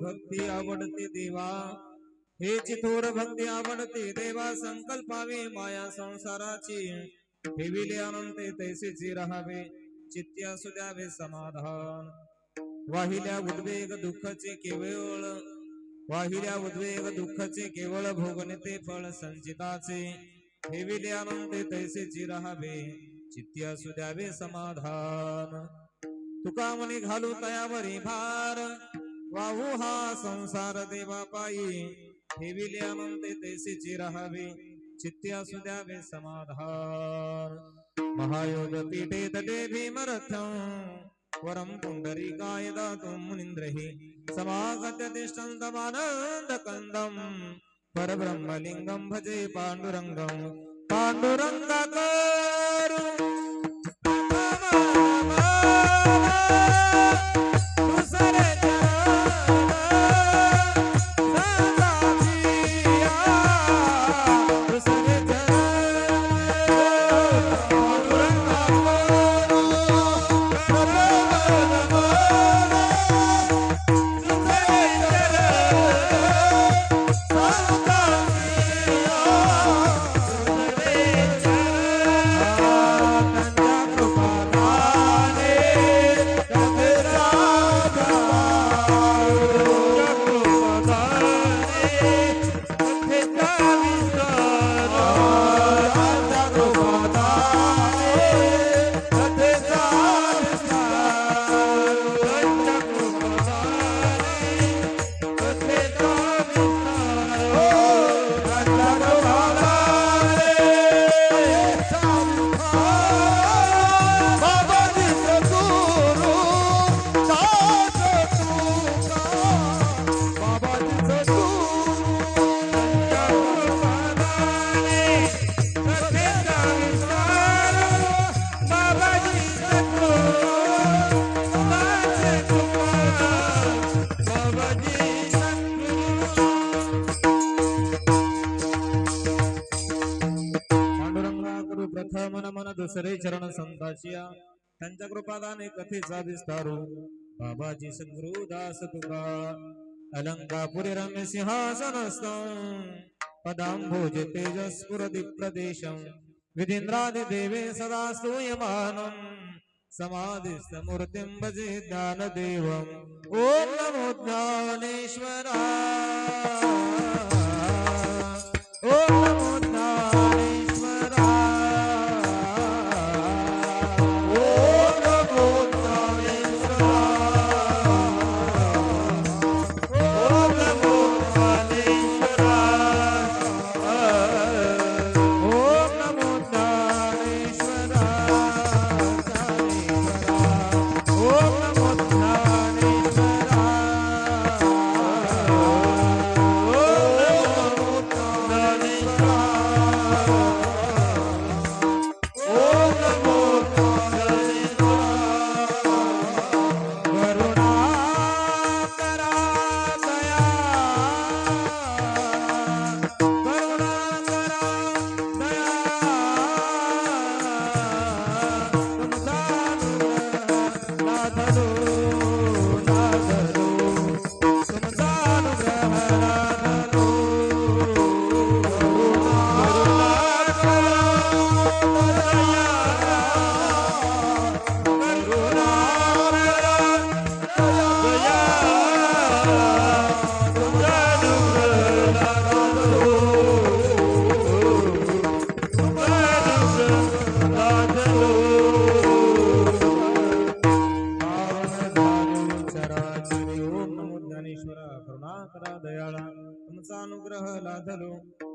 भक्ती आवडते देवा, हेची थोर भक्ती आवडते देवा. संकल्पावे माया संसाराची, ठेविले अनंते तैसेची राहावे, चित्ती असू द्यावे समाधान. वाहिल्या उद्वेग दुःखाचे केवळ, वाहिल्या उद्वेग दुःखाचे केवळ भोगणे ते फळ संचिताचे, ठेविले अनंते तैसेची राहावे, चित्ती असू द्यावे समाधान. तुका म्हणे घालू तयावरी भार, वाहू हा संसार देवा पायी, ठेविले अनंते तैसेची राहावे, चित्ती असू द्यावे समाधान. महायोग पीठे तटे भीमरथं, वरम पुंडरीकाय दातुं मुनींद्रहि, समागत्य तिष्ठन्तमानन्द कंदं, परब्रह्मलिंगं भजे पांडुरंगं. पांडुरंगाकर दुसरे चरण संताचिया, त्यांच्या कृपादाने कथेचा विस्तारू. बाबाजी सद्गुरु दास तुका, अलंकापुरी रम्य सिंहासनस्थं, पदांभोज तेजस्फुरदि प्रदेशं, विधींद्रादि देवे सदा स्तूयमानं, समाधिस्थ मूर्तिं भजे ज्ञानदेवं. ओम नमो ज्ञानेश्वराय, ओम नमो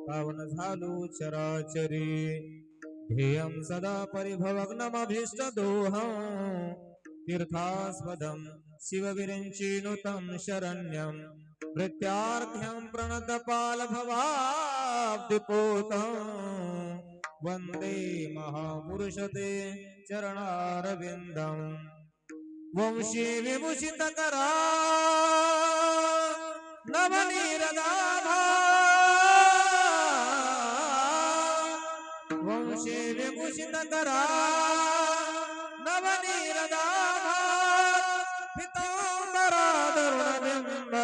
पावन झालो चराचरी. ध्येयं सदा परिभवग्नमभीष्टदोहं, तीर्थास्पदं शिवविरिञ्चिनुतं शरण्यं, भृत्यार्थ्यं प्रणतपालभवाब्धिपूतं, वन्दे महापुरुषते चरणारविन्दं. वंशी विभूषितकरा नवनीरदाभा, वंशी विभूषितकरा नवनीरदाभा, पितांबरा तरुणबिंब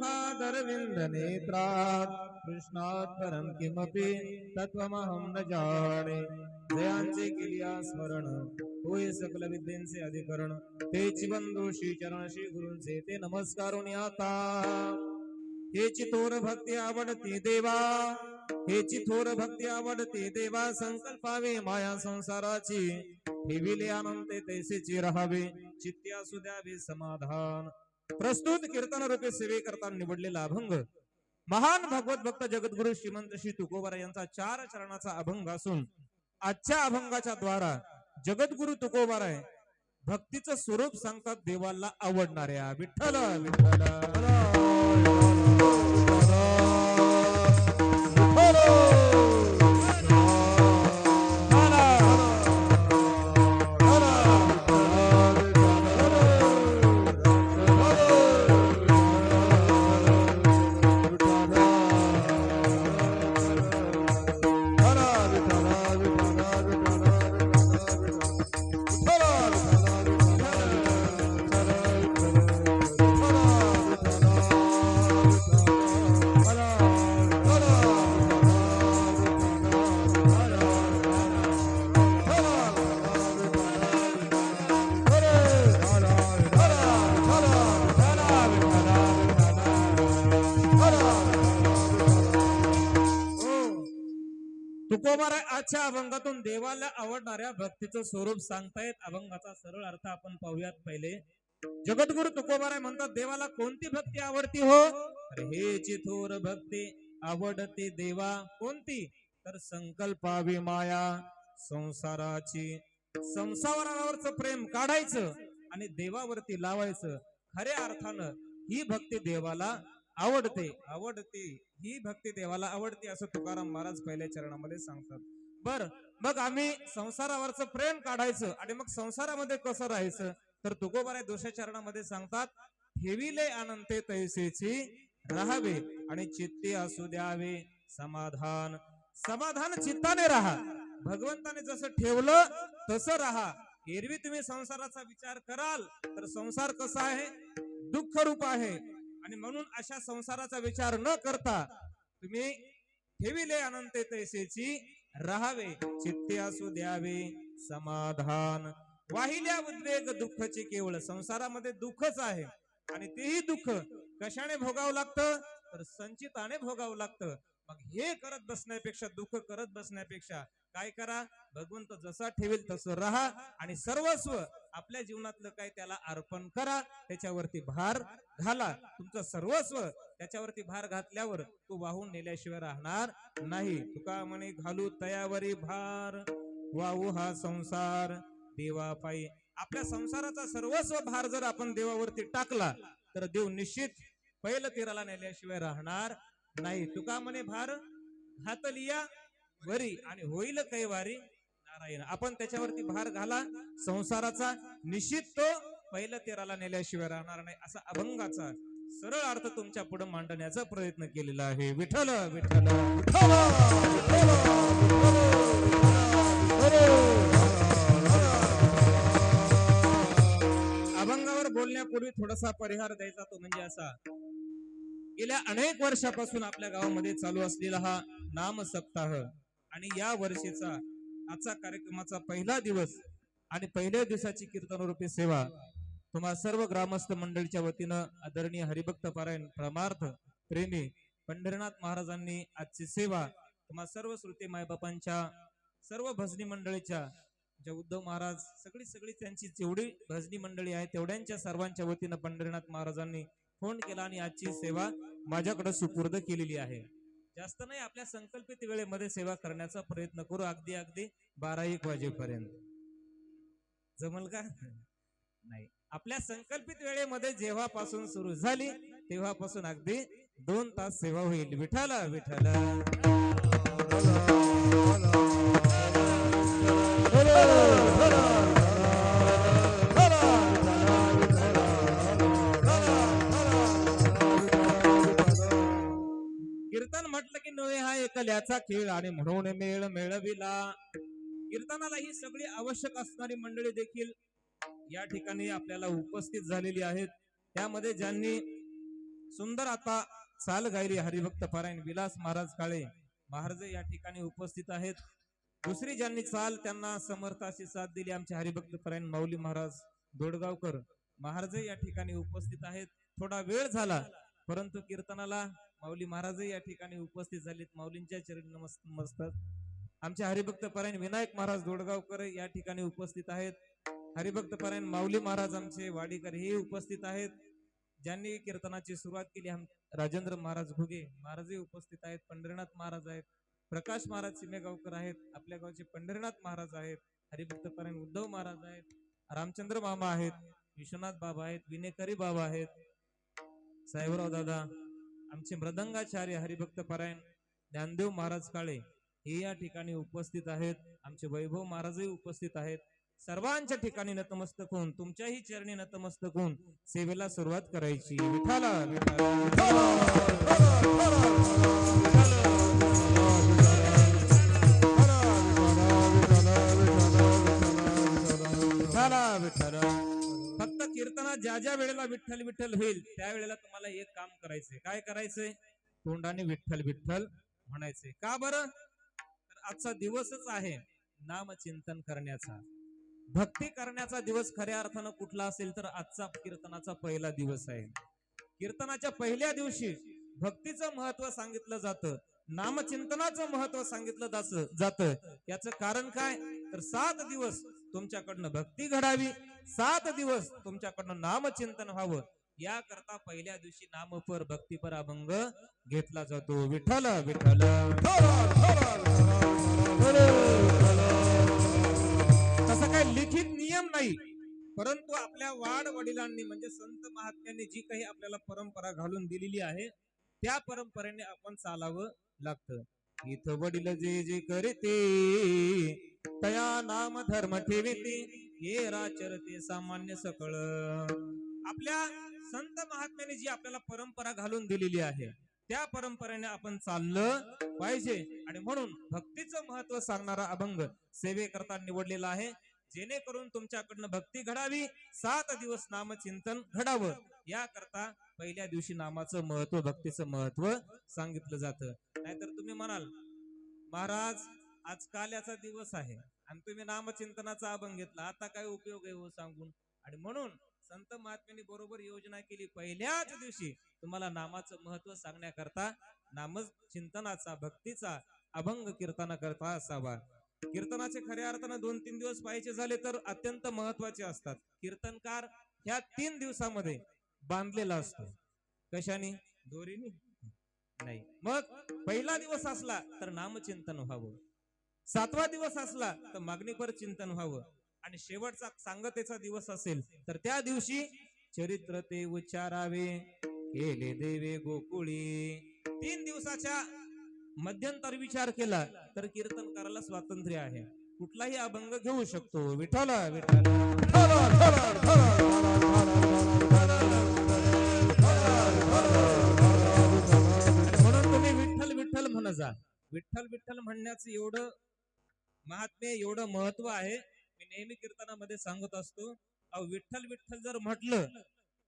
मुखादरविंद नेत्रात् कृष्णात् परम किमपि तत्त्वमहं न जाणे. जयांचे केलिया स्मरण होय सकल विद्येचे अधिकरण. तेची बंधू श्री चरण श्री गुरूंचे ते नमस्कारून आता. हेची थोर भक्ती आवडती देवा, हेची थोर भक्ती आवडती देवा. संकल्पावे माया संसाराची, ठेविले अनंत तैसेची राहावे. चित्ती असू द्यावे समाधान. प्रस्तुत कीर्तन रूपे सेवे करता निवडलेला अभंग महान भागवत भक्त जगद्गुरु श्रीमंत श्री तुकोबारा यांचा 4 चरणाचा अभंग असून आजच्या अभंगाच्या द्वारा जगद्गुरु तुकोबाराय भक्तीचं स्वरूप सांगतात देवाला आवडणाऱ्या. विठ्ठल विठ्ठल तुकोबारा आजच्या अभंगातून देवाला आवडणाऱ्या भक्तीचं स्वरूप सांगतायत. अभंगाचा सरळ अर्थ आपण पाहूयात. पहिले जगद्गुरु तुकोबारा म्हणतात देवाला कोणती भक्ती आवडती हो. अरे हेची थोर भक्ती आवडते देवा. कोणती तर संकल्पावी माया संसाराची. संसारावरच प्रेम काढायचं आणि देवावरती लावायचं. खऱ्या अर्थानं ही भक्ती देवाला आवडते. आवडते ही भक्ती देवाला आवडते असं तुकाराम महाराज पहिल्या चरणामध्ये सांगतात. बर मग आम्ही संसारावरचं प्रेम काढायचं आणि मग संसारामध्ये कसं राहायचं तर तुकोबारा दुसऱ्या चरणामध्ये सांगतात ठेविले अनंते तैसेची राहावे आणि चित्ती असू द्यावे समाधान. समाधान चित्ताने राहा. भगवंताने जसं ठेवलं तसं राहा. एरवी तुम्ही संसाराचा विचार कराल तर संसार कसा आहे दुःख रूप आहे आणि म्हणून अशा संसाराचा विचार न करता तुम्ही ठेविले अनंत तैसेची राहावे. चित्ते असू द्यावे समाधान. वाहिल्या उद्वेग दुःखाची केवळ. संसारामध्ये दुःखच आहे आणि तेही दुःख कशाने भोगावं लागतं तर संचिताने भोगावं लागतं. मग हे करत बसण्यापेक्षा दुःख करत बसण्यापेक्षा काय करा भगवंत जसा ठेवेल तसं राहा आणि सर्वस्व आपल्या जीवनातलं काय त्याला अर्पण करा. त्याच्यावरती भार घाला. तुमचं सर्वस्व त्याच्यावरती भार घातल्यावर तो वाहून नेल्याशिवाय राहणार नाही. तुका म्हणे घालू तयावरी भार वाहू हा संसार देवा पायी. आपल्या संसाराचा सर्वस्व भार जर आपण देवावरती टाकला तर देव निश्चित पहिलं तीराला नेल्याशिवाय राहणार नाही. तुका म्हणे भार घातलिया वरी आणि होईल कैवारी नारायण. आपण त्याच्यावरती भार घाला संसाराचा निश्चित तो पहिलं तीराला नेल्याशिवाय राहणार नाही. असा अभंगाचा सरळ अर्थ तुमच्या पुढे मांडण्याचा प्रयत्न केलेला आहे. विठ्ठल विठ्ठल विठ्ठल अभंगावर बोलण्यापूर्वी थोडासा परिहार द्यायचा तो म्हणजे असा गेल्या अनेक वर्षापासून आपल्या गावामध्ये चालू असलेला हा नाम सप्ताह आणि या वर्षीचा आजचा कार्यक्रमाचा पहिला दिवस आणि पहिल्या दिवसाची कीर्तन रूपी सेवा तुम्हा सर्व ग्रामस्थ मंडळीच्या वतीनं आदरणीय हरिभक्त पारायण परमार्थ प्रेमी पंढरीनाथ महाराजांनी आजची सेवा तुम्हा सर्व श्रोते मायबापांच्या सर्व भजनी मंडळीच्या ज्या उद्धव महाराज सगळी त्यांची जेवढी भजनी मंडळी आहे तेवढ्यांच्या सर्वांच्या वतीनं पंढरीनाथ महाराजांनी फोन केला आणि आजची सेवा माझ्याकडे सुपूर्द केलेली आहे. जास्त नाही आपल्या संकल्पित वेळेमध्ये सेवा करण्याचा प्रयत्न करू. अगदी 12-1 वाजेपर्यंत जमल का नाही. आपल्या संकल्पित वेळेमध्ये जेव्हापासून सुरू झाली तेव्हापासून अगदी 2 तास सेवा होईल. विठ्ठल विठ्ठल कीर्तन म्हटलं की नव्हे हा एकल्याचा खेळ आणि म्हणून मेळ मेळविला. कीर्तनाला ही सगळी आवश्यक असणारी मंडळी देखील या ठिकाणी आपल्याला उपस्थित झालेली आहेत. त्यामध्ये ज्यांनी सुंदर आता चाल गायली हरिभक्त पारायण विलास महाराज काळे महाराज या ठिकाणी उपस्थित आहेत. दुसरी ज्यांनी चाल त्यांना समर्थाची साथ दिली आमचे हरिभक्त पारायण माऊली महाराज दोडगावकर महाराज या ठिकाणी उपस्थित आहेत. थोडा वेळ झाला परंतु कीर्तनाला माऊली महाराज या ठिकाणी उपस्थित झालेत. माऊलींच्या चरणी नमस्कार. आमचे हरिभक्त पारायण विनायक महाराज दोडगावकर या ठिकाणी उपस्थित आहेत. हरिभक्त पारायण माऊली महाराज आमचे वाडीकर हे उपस्थित आहेत. ज्यांनी कीर्तनाची सुरुवात केली राजेंद्र महाराज घुगे महाराजही उपस्थित आहेत. पंढरीनाथ महाराज आहेत. प्रकाश महाराज सिमेगावकर आहेत. आपल्या गावचे पंढरीनाथ महाराज आहेत. हरिभक्त पारायण उद्धव महाराज आहेत. रामचंद्र मामा आहेत. विश्वनाथ बाबा आहेत. विनेकरी बाबा आहेत. साहेबराव दादा आमचे मृदंगाचार्य हरिभक्त पारायण ज्ञानदेव महाराज काळे हे या ठिकाणी उपस्थित आहेत. आमचे वैभव महाराजही उपस्थित आहेत. सर्वांच्या ठिकाणी नतमस्तक होऊन तुमच्याही चरणी नतमस्तक होऊन सेवेला सुरुवात करायची. विठाला फक्त कीर्तनात ज्या ज्या वेळेला विठ्ठल विठ्ठल होईल त्या वेळेला तुम्हाला एक काम करायचंय. काय करायचंय? तोंडाने विठ्ठल विठ्ठल म्हणायचंय. का बरं? तर आजचा दिवसच आहे नामचिंतन करण्याचा, भक्ती करण्याचा दिवस. खऱ्या अर्थानं कुठला असेल तर आजचा कीर्तनाचा पहिला दिवस आहे. कीर्तनाच्या पहिल्या दिवशी भक्तीचं महत्व सांगितलं जातं, नामचिंतनाचं महत्व सांगितलं जातं. याचं कारण काय? तर 7 दिवस तुमच्याकडनं भक्ती घडावी, 7 दिवस तुमच्याकडनं नामचिंतन व्हावं, याकरता पहिल्या दिवशी नामपर भक्तीपर अभंग घेतला जातो. विठ्ठल विठ्ठल तसं काही लिखित नियम नाही, परंतु आपल्या वाड वडिलांनी म्हणजे संत महात्म्यांनी जी काही आपल्याला परंपरा घालून दिलेली आहे त्या परंपरेने आपण चालावं लागतं. इथं वडील जे जे करते तया नाम धर्म ठेविते, ये राचरते सामान्य सकळ. आपल्या संत महात्म्याने जी आपल्याला परंपरा घालून दिलेली आहे त्या परंपरेने आपण चाललं पाहिजे. आणि म्हणून भक्तीचं महत्व सांगणारा अभंग सेवेकरता निवडलेला आहे, जेणेकरून तुमच्याकडनं भक्ती घडावी, 7 दिवस नामचिंतन घडावं, याकरता पहिल्या दिवशी नामाचं महत्व भक्तीचं महत्व सांगितलं जातं. नाहीतर तुम्ही म्हणाल महाराज आज काल्याचा दिवस आहे आणि तुम्ही नामचिंतनाचा अभंग घेतला, आता काय उपयोग आहे हो सांगून. आणि म्हणून संत महात्म्यांनी बरोबर योजना केली, पहिल्याच दिवशी तुम्हाला नामाचं महत्व सांगण्याकरता नामचिंतनाचा भक्तीचा अभंग कीर्तनाकरता असावा. कीर्तनाचे खऱ्या अर्थानं 2-3 दिवस पाहिजे झाले तर अत्यंत महत्वाचे असतात. कीर्तनकार ह्या 3 दिवसामध्ये बांधलेला असतो. कशाने? दोरीने नाही. मग पहिला दिवस असला तर नामचिंतन व्हावं, 7वा दिवस असला तर मागणीपर चिंतन व्हावं, आणि शेवटचा सांगतेचा दिवस असेल तर त्या दिवशी चरित्र ते उच्चारावे, केले देवे गोकुळी. 3 दिवसाच्या मध्यंतर विचार केला तर कीर्तनकाराला स्वातंत्र्य आहे, कुठलाही अभंग घेऊ शकतो. विठ्ठल विठ्ठल म्हणून तुम्ही विठ्ठल विठ्ठल म्हणा जा. विठ्ठल विठ्ठल म्हणण्याचं एवढं महात्म्य, एवढं महत्व आहे. मी नेहमी कीर्तनामध्ये सांगत असतो, अहो विठ्ठल विठ्ठल जर म्हटलं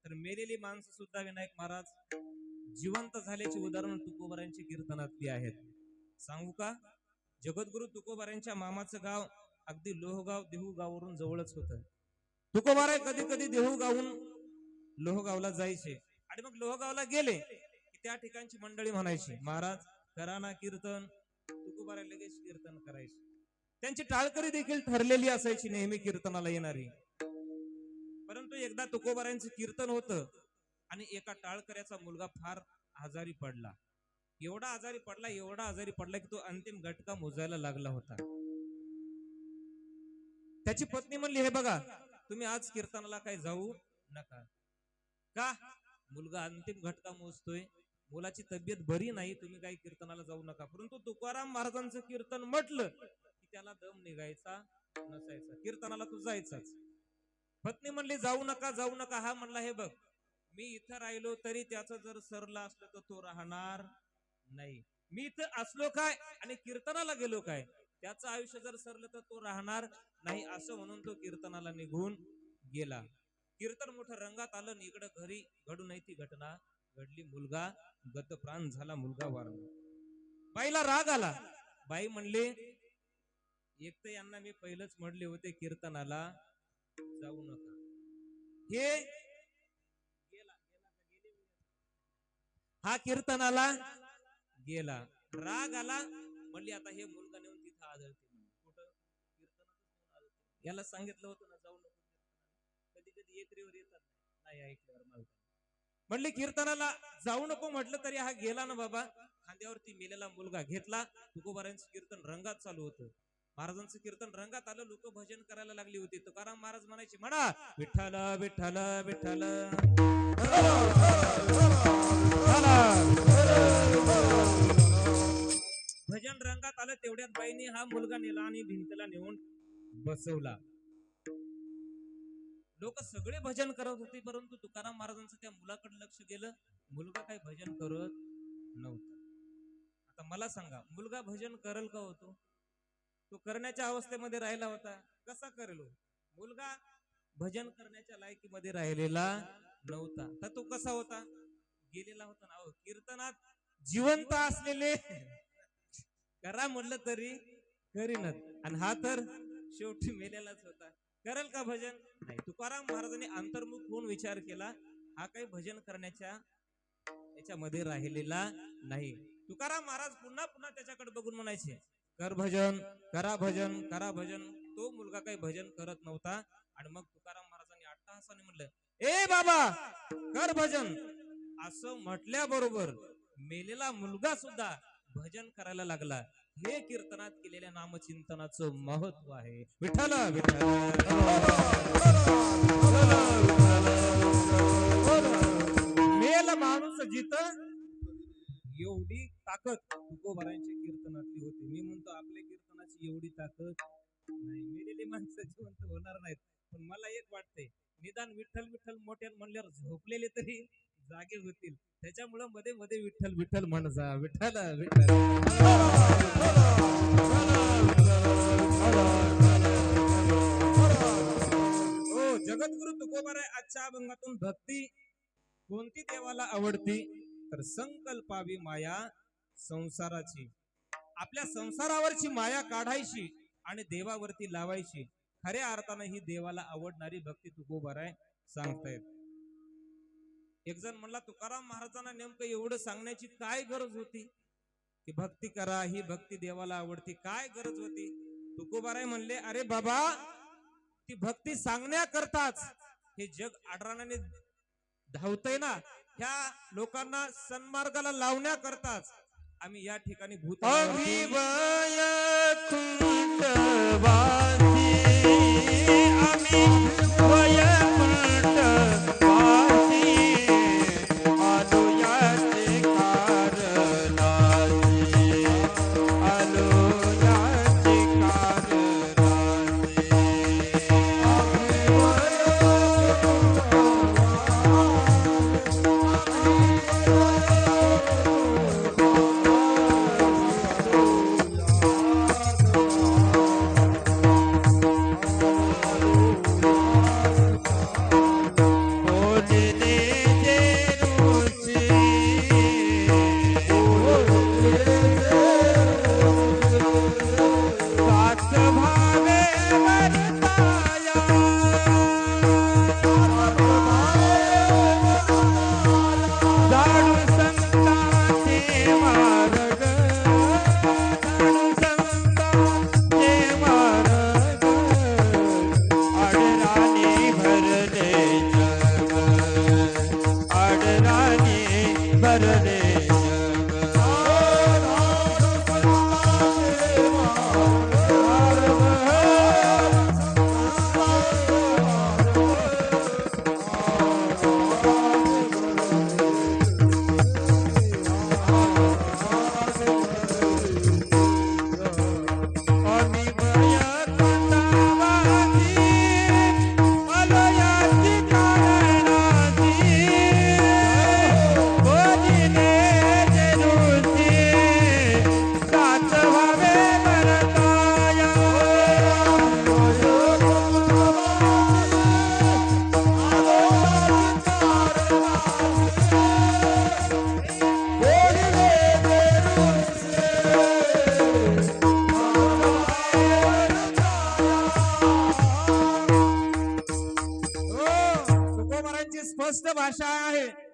तर मेलेली माणसं सुद्धा विनायक महाराज जिवंत झाल्याची उदाहरण तुकोबारांची कीर्तनातली आहेत. सांगू का? जगद्गुरु तुकोबारांच्या मामाचं गाव अगदी लोहगाव देहूगाववरून जवळच होतं. तुकोबाराय कधी कधी देहूगावून लोहगावला जायचे आणि मग लोहगावला गेले की त्या ठिकाणची मंडळी म्हणायची, महाराज करा ना कीर्तन. तुकोबाराय लगेच कीर्तन करायचे. त्यांची टाळकरी देखील ठरलेली असायची नेहमी कीर्तनाला येणारी. परंतु एकदा तुकोबारांचं कीर्तन होतं आणि एका टाळकऱ्याचा मुलगा फार आजारी पडला. एवढा आजारी पडला की तो अंतिम घटका मोजायला लागला होता. त्याची पत्नी म्हणली, हे बघा तुम्ही आज कीर्तनाला काही जाऊ नका. का? मुलगा अंतिम घटका मोजतोय, मुलाची तब्येत बरी नाही, तुम्ही काही कीर्तनाला जाऊ नका. परंतु तुकाराम महाराजांचं कीर्तन म्हटलं की त्याला दम निघायचा नसायचा, कीर्तनाला तू जायचाच. पत्नी म्हणली जाऊ नका. हा म्हणला, हे बघ मी इथं राहिलो तरी त्याचं जर सरलं असलं तर तो राहणार नाही. मी इथं असलो काय आणि कीर्तनाला गेलो काय, त्याचं आयुष्य जर सरलं तर तो राहणार नाही. असं म्हणून तो कीर्तनाला निघून गेला. कीर्तन मोठं रंगात आलं, इकडं घरी घडू नाही ती घटना घडली मुलगा गतप्राण झाला, मुलगा वारला. बाईला राग आला. बाई म्हणले, एक तर यांना मी पहिलंच म्हणले होते कीर्तनाला जाऊ नका. हे हा कीर्तनाला गेला, राग आला. म्हणली आता हे मुलगा नेऊन तिथं आदळते. कुठं? कीर्तनात याला सांगितलं होतं ना जाऊ नको. कधी कधी एकरीवर येतात, नाही ऐकल्यावर मला म्हणले कीर्तनाला जाऊ नको म्हटलं तरी हा गेला ना बाबा. खांद्यावरती मेलेला मुलगा घेतला. तुकोबारांचं कीर्तन रंगात चालू होतं. महाराजांचं कीर्तन रंगात आलं. लोक भजन करायला लागली होती. तुकाराम महाराज म्हणायचे, म्हणा विठ्ठल विठ्ठल विठ्ठल. भजन रंगात आलं. तेवढ्यात बाईने हा मुलगा नेला आणि भिंतीला नेऊन बसवला. लोक सगळे भजन करत होते, परंतु तुकाराम महाराजांचं त्या मुलाकडे लक्ष गेलं. मुलगा काही भजन करत नव्हता. आता मला सांगा, मुलगा भजन करेल का होतो? तो करण्याच्या अवस्थेमध्ये राहिला होता. कसा करेल? मुलगा भजन करण्याच्या लायकीमध्ये राहिलेला नव्हता. तर तो कसा होता? गेलेला होता ना. कीर्तनात जिवंत असलेले करा म्हणलं तरी करीनच, आणि हा तर शेवटी मेलेलाच होता. करेल का भजन? नाही. तुकाराम महाराजांनी अंतर्मुख होऊन विचार केला, हा काही भजन करण्याच्या याच्यामध्ये राहिलेला नाही. तुकाराम महाराज पुन्हा पुन्हा त्याच्याकडे बघून म्हणायचे, कर भजन, करा भजन, करा भजन. तो मुलगा काही भजन करत नव्हता. आणि मग तुकाराम महाराजांनी अट्टहासाने म्हणलं, ए बाबा कर भजन. असं म्हटल्याबरोबर मेलेला मुलगा सुद्धा भजन करायला लागला. हे कीर्तनात केलेल्या नामचिंतनाचं महत्व आहे. विठ्ठल विठ्ठल. मेल माणूस जित, एवढी ताकद तुकोबारांच्या कीर्तनातली होती. मी म्हणतो आपल्या कीर्तनाची एवढी ताकद नाही. मेलेली माणसं जिवंत होणार नाहीत. पण मला एक वाटतंय, निदान विठ्ठल विठ्ठल मोठ्या म्हणल्यावर झोपलेले तरी जागे होतील. त्याच्यामुळे मध्ये मध्ये विठ्ठल विठ्ठल म्हण जा. विठ्ठल विठ्ठल. हो, जगद्गुरु तुकोबाराय आजच्या अभंगातून भक्ती कोणती देवाला आवडती? तर संकल्पावी माया संसाराची. आपल्या संसारावरची माया काढायची आणि देवावरती लावायची. खऱ्या अर्थानं ही देवाला आवडणारी भक्ती तुकोबाराय सांगतायत. एक जण म्हणला, तुकाराम महाराजांना नेमकं एवढं सांगण्याची काय गरज होती की भक्ती करा, ही भक्ती देवाला आवडती, काय गरज होती? तुकोबाराय म्हणले, अरे बाबा, ती भक्ती सांगण्याकरताच हे जग आडरानाने धावतय ना. ह्या लोकांना सन्मार्गाला लावण्याकरताच आम्ही या ठिकाणी भूत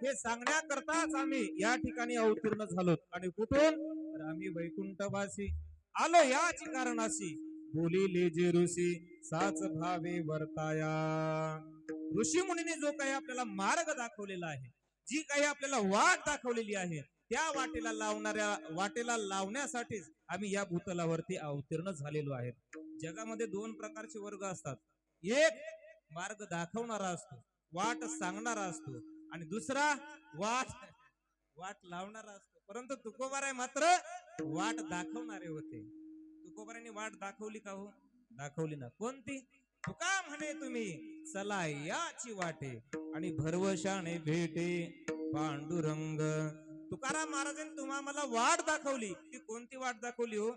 हे सांगण्याकरताच आम्ही या ठिकाणी अवतीर्ण झालो. आणि कुठून तर आम्ही वैकुंठवासी आलो याच कारणाशी बोलिले जे ऋषी साच भावे वर्ताया. ऋषी मुनीने जो काही आपल्याला मार्ग दाखवलेला आहे, जी काही आपल्याला वाट दाखवलेली आहे, त्या वाटेला लावण्यासाठीच आम्ही या भूतलावरती अवतीर्ण झालेलो आहे. जगामध्ये दोन प्रकारचे वर्ग असतात. एक मार्ग दाखवणारा असतो, वाट सांगणारा असतो, आणि दुसरा वाट लावणारा असतो. परंतु तुकोबाराय मात्र वाट दाखवणारे होते. तुकोबारांनी वाट दाखवली का हो? दाखवली ना. कोणती? तुका म्हणे तुम्ही चला याची वाटे आणि भरवशाने भेटे पांडुरंग. तुकाराम महाराजांनी तुम्हा मला वाट दाखवली. ती कोणती वाट दाखवली हो?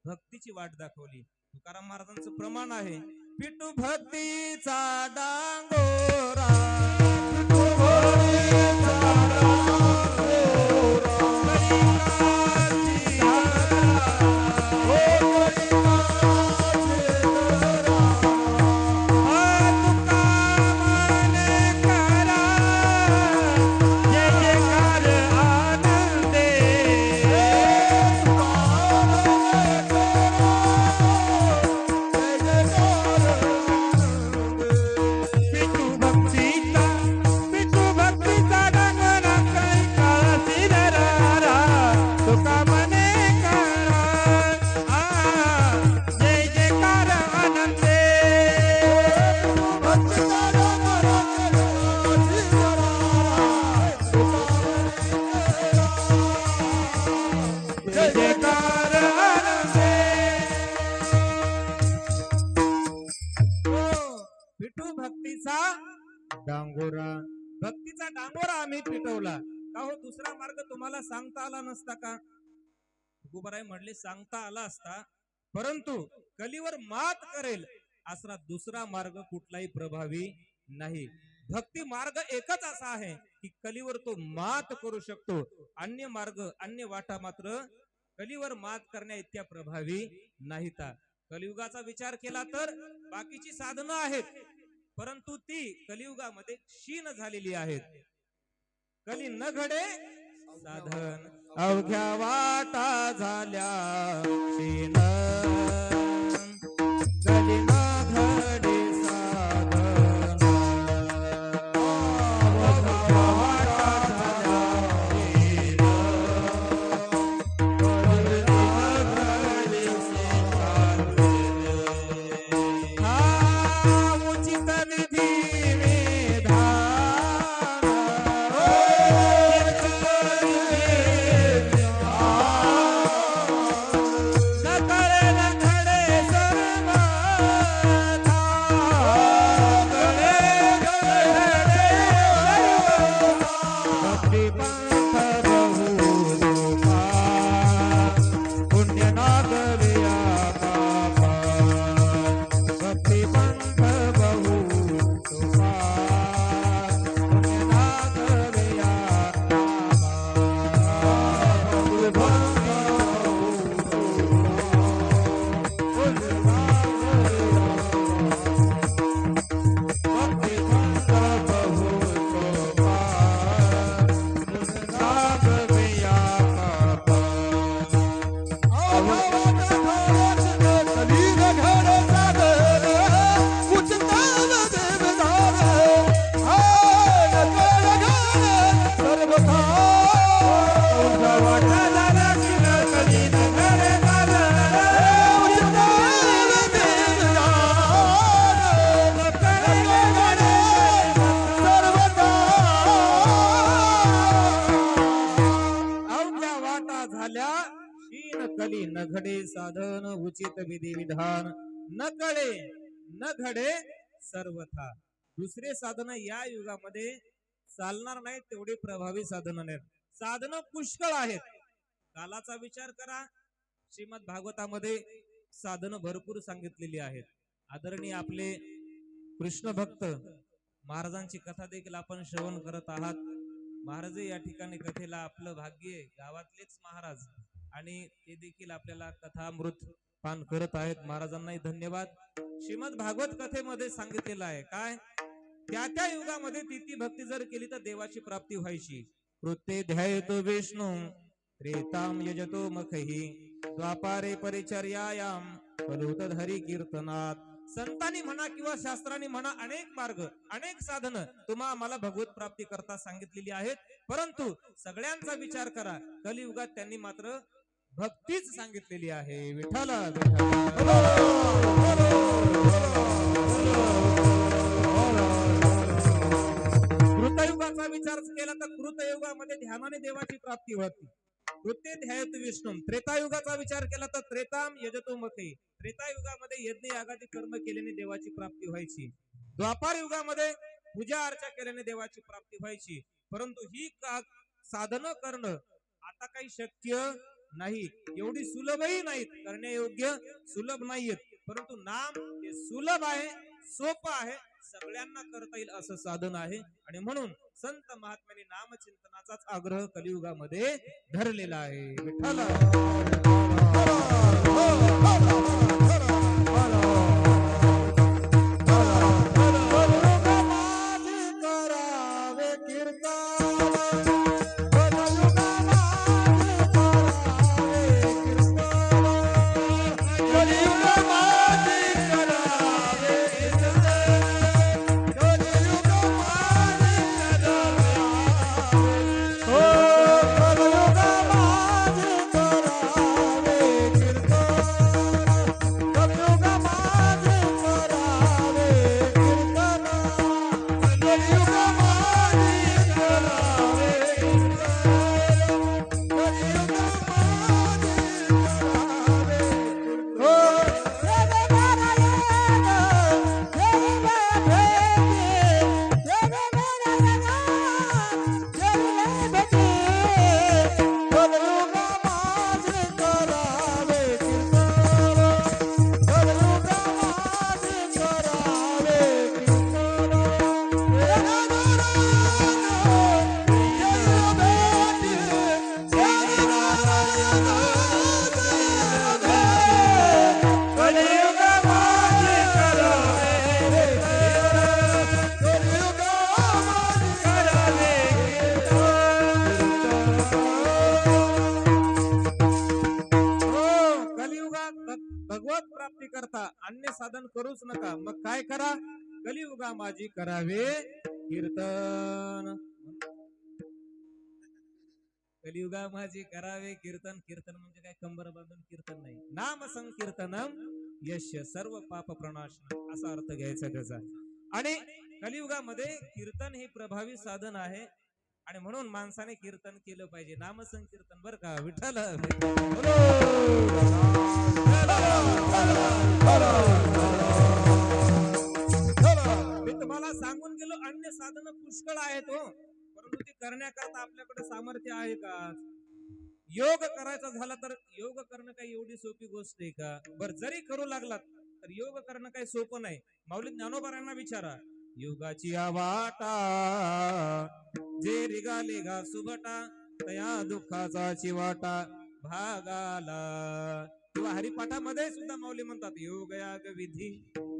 भक्तीची वाट दाखवली. तुकाराम महाराजांचं प्रमाण आहे, पिटू भक्तीचा डांगोरा, पिटू भक्तीचा डांगोरा, डांगोरा. भक्तीचा डांगोरा आम्ही पिटवला का हो? दुसरा मार्ग तुम्हाला सांगता आला नसता का? तुकोबाराय म्हणले सांगता आला असता, परंतु कलीवर मात करेल असा दुसरा मार्ग कुठलाही प्रभावी नाही. भक्ती मार्ग एकच असा आहे की कलीवर तो मात करू शकतो. अन्य मार्ग, अन्य वाटा मात्र कलीवर मात करण्या इतक्या प्रभावी नाहीत. कलियुगाचा विचार केला तर बाकीची साधनं आहेत, परंतु ती कलियुगामध्ये क्षीण झालेली आहेत. कली न घडे साधन अवघ्या वाटा झाल्या क्षीण. कली न घडे साधन अवघ्या वाटा झाल्या क्षीण. कली न घडे साधन उचित विधी कली न घडे साधन उचित विधी विधान न कळे न घडे सर्वथा. दुसरे साधन या युगामध्ये चालणार नाही, तेवढे प्रभावी साधन नाहीत. साधन पुष्कळ आहेत. कालाचा विचार करा, श्रीमद भागवतामध्ये साधन भरपूर सांगितलेली आहेत. आदरणीय आपले कृष्ण भक्त महाराजांची कथा देखील आपण श्रवण करत आहात. महाराज या ठिकाणी कथेला आपलं भाग्य आहे, गावातलेच महाराज, आणि ते देखील आपल्याला कथामृत पान करत आहेत. महाराजांनाही धन्यवाद. श्रीमद भागवत कथेमध्ये सांगितलेलं आहे काय, त्या त्या युगामध्ये ती भक्ती जर केली तर देवाची प्राप्ती व्हायची. कृत्ये ध्यायतो विष्णू त्रेताम यजतो मखही द्वापारे परिचर्यायाम कलुत हरी कीर्तनात. संतांनी म्हणा किंवा शास्त्रांनी म्हणा अनेक मार्ग अनेक साधनं तुम्हा आम्हाला भगवत प्राप्ती करता सांगितलेली आहेत, परंतु सगळ्यांचा विचार करा, कलियुगात त्यांनी मात्र भक्तीच सांगितलेली आहे. विठ्ठल कृतयुगाचा विचार केला तर कृतयुगामध्ये ध्यानाने देवाची प्राप्ती होती. कृत्ये ध्यायत विष्णू. त्रेतायुगाचा विचार केला तर त्रेताम यजतो मते. त्रेतायुगामध्ये यज्ञ यागादी कर्म केल्याने देवाची प्राप्ती व्हायची. द्वापार युगामध्ये पूजा अर्चा केल्याने देवाची प्राप्ती व्हायची. परंतु ही साधनं करणं आता काही शक्य नाही, एवढी सुलभही नाहीत, करण्यायोग्य सुलभ नाहीयेत. परंतु नाम हे सुलभ आहे, सोपं आहे, सगळ्यांना करता येईल असं साधन आहे. आणि म्हणून संत महात्म्यांनी नामचिंतनाचाच आग्रह कलियुगामध्ये धरलेला आहे. विठ्ठल भगवत प्राप्ती करता अन्य साधन करूच नका. मग काय करा? कलियुगा माझी करावे कीर्तन. कलियुगा माझी करावे कीर्तन. कीर्तन म्हणजे काय कंबर बांधून कीर्तन नाही. नाम संकीर्तनम यश सर्व पाप प्रणाशन असा अर्थ घ्यायचा त्याचा. आणि कलियुगामध्ये कीर्तन हे प्रभावी साधन आहे आणि म्हणून माणसाने कीर्तन केलं पाहिजे. नाम संकीर्तन बर का. विठ्ठल मी तुम्हाला सांगून गेलो अन्य साधन पुष्कळ आहेत हो, परंतु ते करण्याकरता आपल्याकडे सामर्थ्य आहे का? योग करायचा झाला तर योग करणं काही एवढी सोपी गोष्ट आहे का? बर जरी करू लागलात तर योग करणं काही सोपं नाही. माऊली ज्ञानोबारांना विचारा, योगाची आवाटा जे रिगाले गा सुभटा तया दुःखाचा चिवाटा भागाला. किंवा हरिपाठामध्ये सुद्धा माऊली म्हणतात, योग याग विधी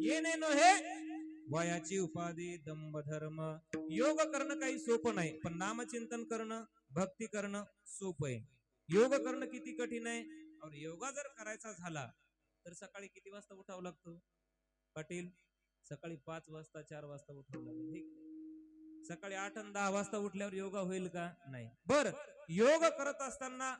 येणे नव्हे वयाची उपाधी दंभ धर्म. योग करणं काही सोपं नाही, पण नामचिंतन करणं भक्ती करणं सोपं आहे. योग करणं किती कठीण आहे. और योगा जर करायचा झाला तर सकाळी किती वाजता उठावं लागतं पाटील? सकाळी 5 वाजता 4 वाजता उठावं लागेल. सकाळी 8 आणि 10 वाजता उठल्यावर योगा होईल का? नाही. बर योग करत असताना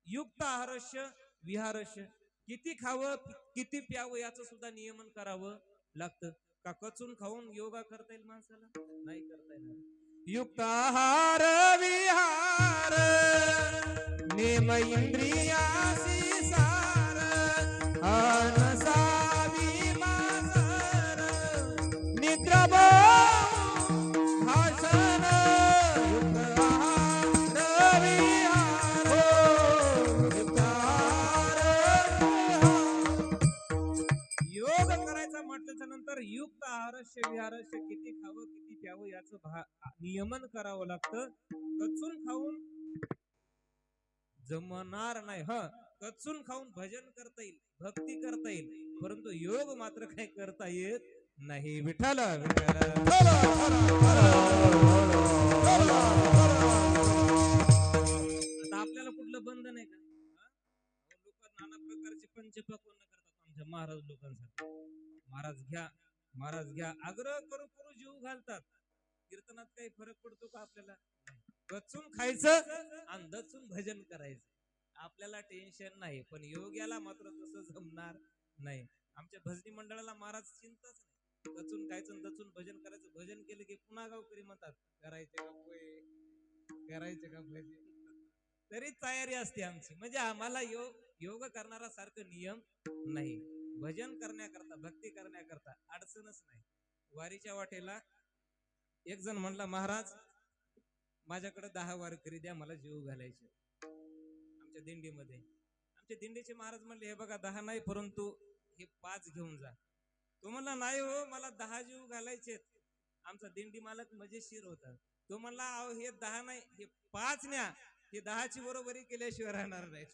युक्त आहारस्य विहारस्य, किती खावं किती प्यावं याचं सुद्धा नियमन करावं लागतं. का कचून खाऊन योगा करता येईल माणसाला? नाही करता येणार. युक्त आहार विहार नेम इंद्रियासी सार अनसावी मासर निद्रा भाषण युक्त आहार विहार युक्त आहार योग करायचा म्हटल्याच्या नंतर युक्त आहारस्य विहारस्य, किती खावं किती प्यावं याचं नियमन करावं लागतं. कचून खाऊन जमणार नाही. कचून खाऊन भजन करता येईल, भक्ती करता येईल, परंतु योग मात्र काय करता येत नाही विठ्ठल विठ्ठल. आता आपल्याला कुठलं बंधन आहे का? लोक नाना प्रकारचे पंचपक्वान्न करतात आमच्या महाराज लोकांसाठी. महाराज घ्या, महाराज घ्या, आग्रह करू करू जीव घालतात. कीर्तनात काही फरक पडतो का आपल्याला? कचून खायचं आणि दचून भजन करायचं. आपल्याला टेन्शन नाही, पण योग्याला मात्र तसं जमणार नाही. आमच्या भजनी मंडळाला महाराज चिंताच नाही. दचून खायचं दचून भजन करायचं. भजन केलं की पुन्हा गावकरी म्हणतात करायचे का पोहे, करायचे का भजन. तरी तयारी असते आमची. म्हणजे आम्हाला योग करणारा सारखं नियम नाही. भजन करण्याकरता, भक्ती करण्याकरता अडचणच नाही. वारीच्या वाटेला एक जण म्हणला, महाराज माझ्याकडे 10 वारकरी द्या, मला जीव घालायचे आमच्या दिंडीमध्ये. आमच्या दिंडीचे महाराज म्हणले, हे बघा 10 नाही, परंतु हे 5 घेऊन जा. तो म्हणला, नाही हो, मला 10 जीव घालायचे. आमचा दिंडी मालक मजेशीर होता. तो म्हणला, अहो हे 10 नाही, हे 5 न्या. हे 10ची बरोबरी केल्याशिवाय राहणार नाही.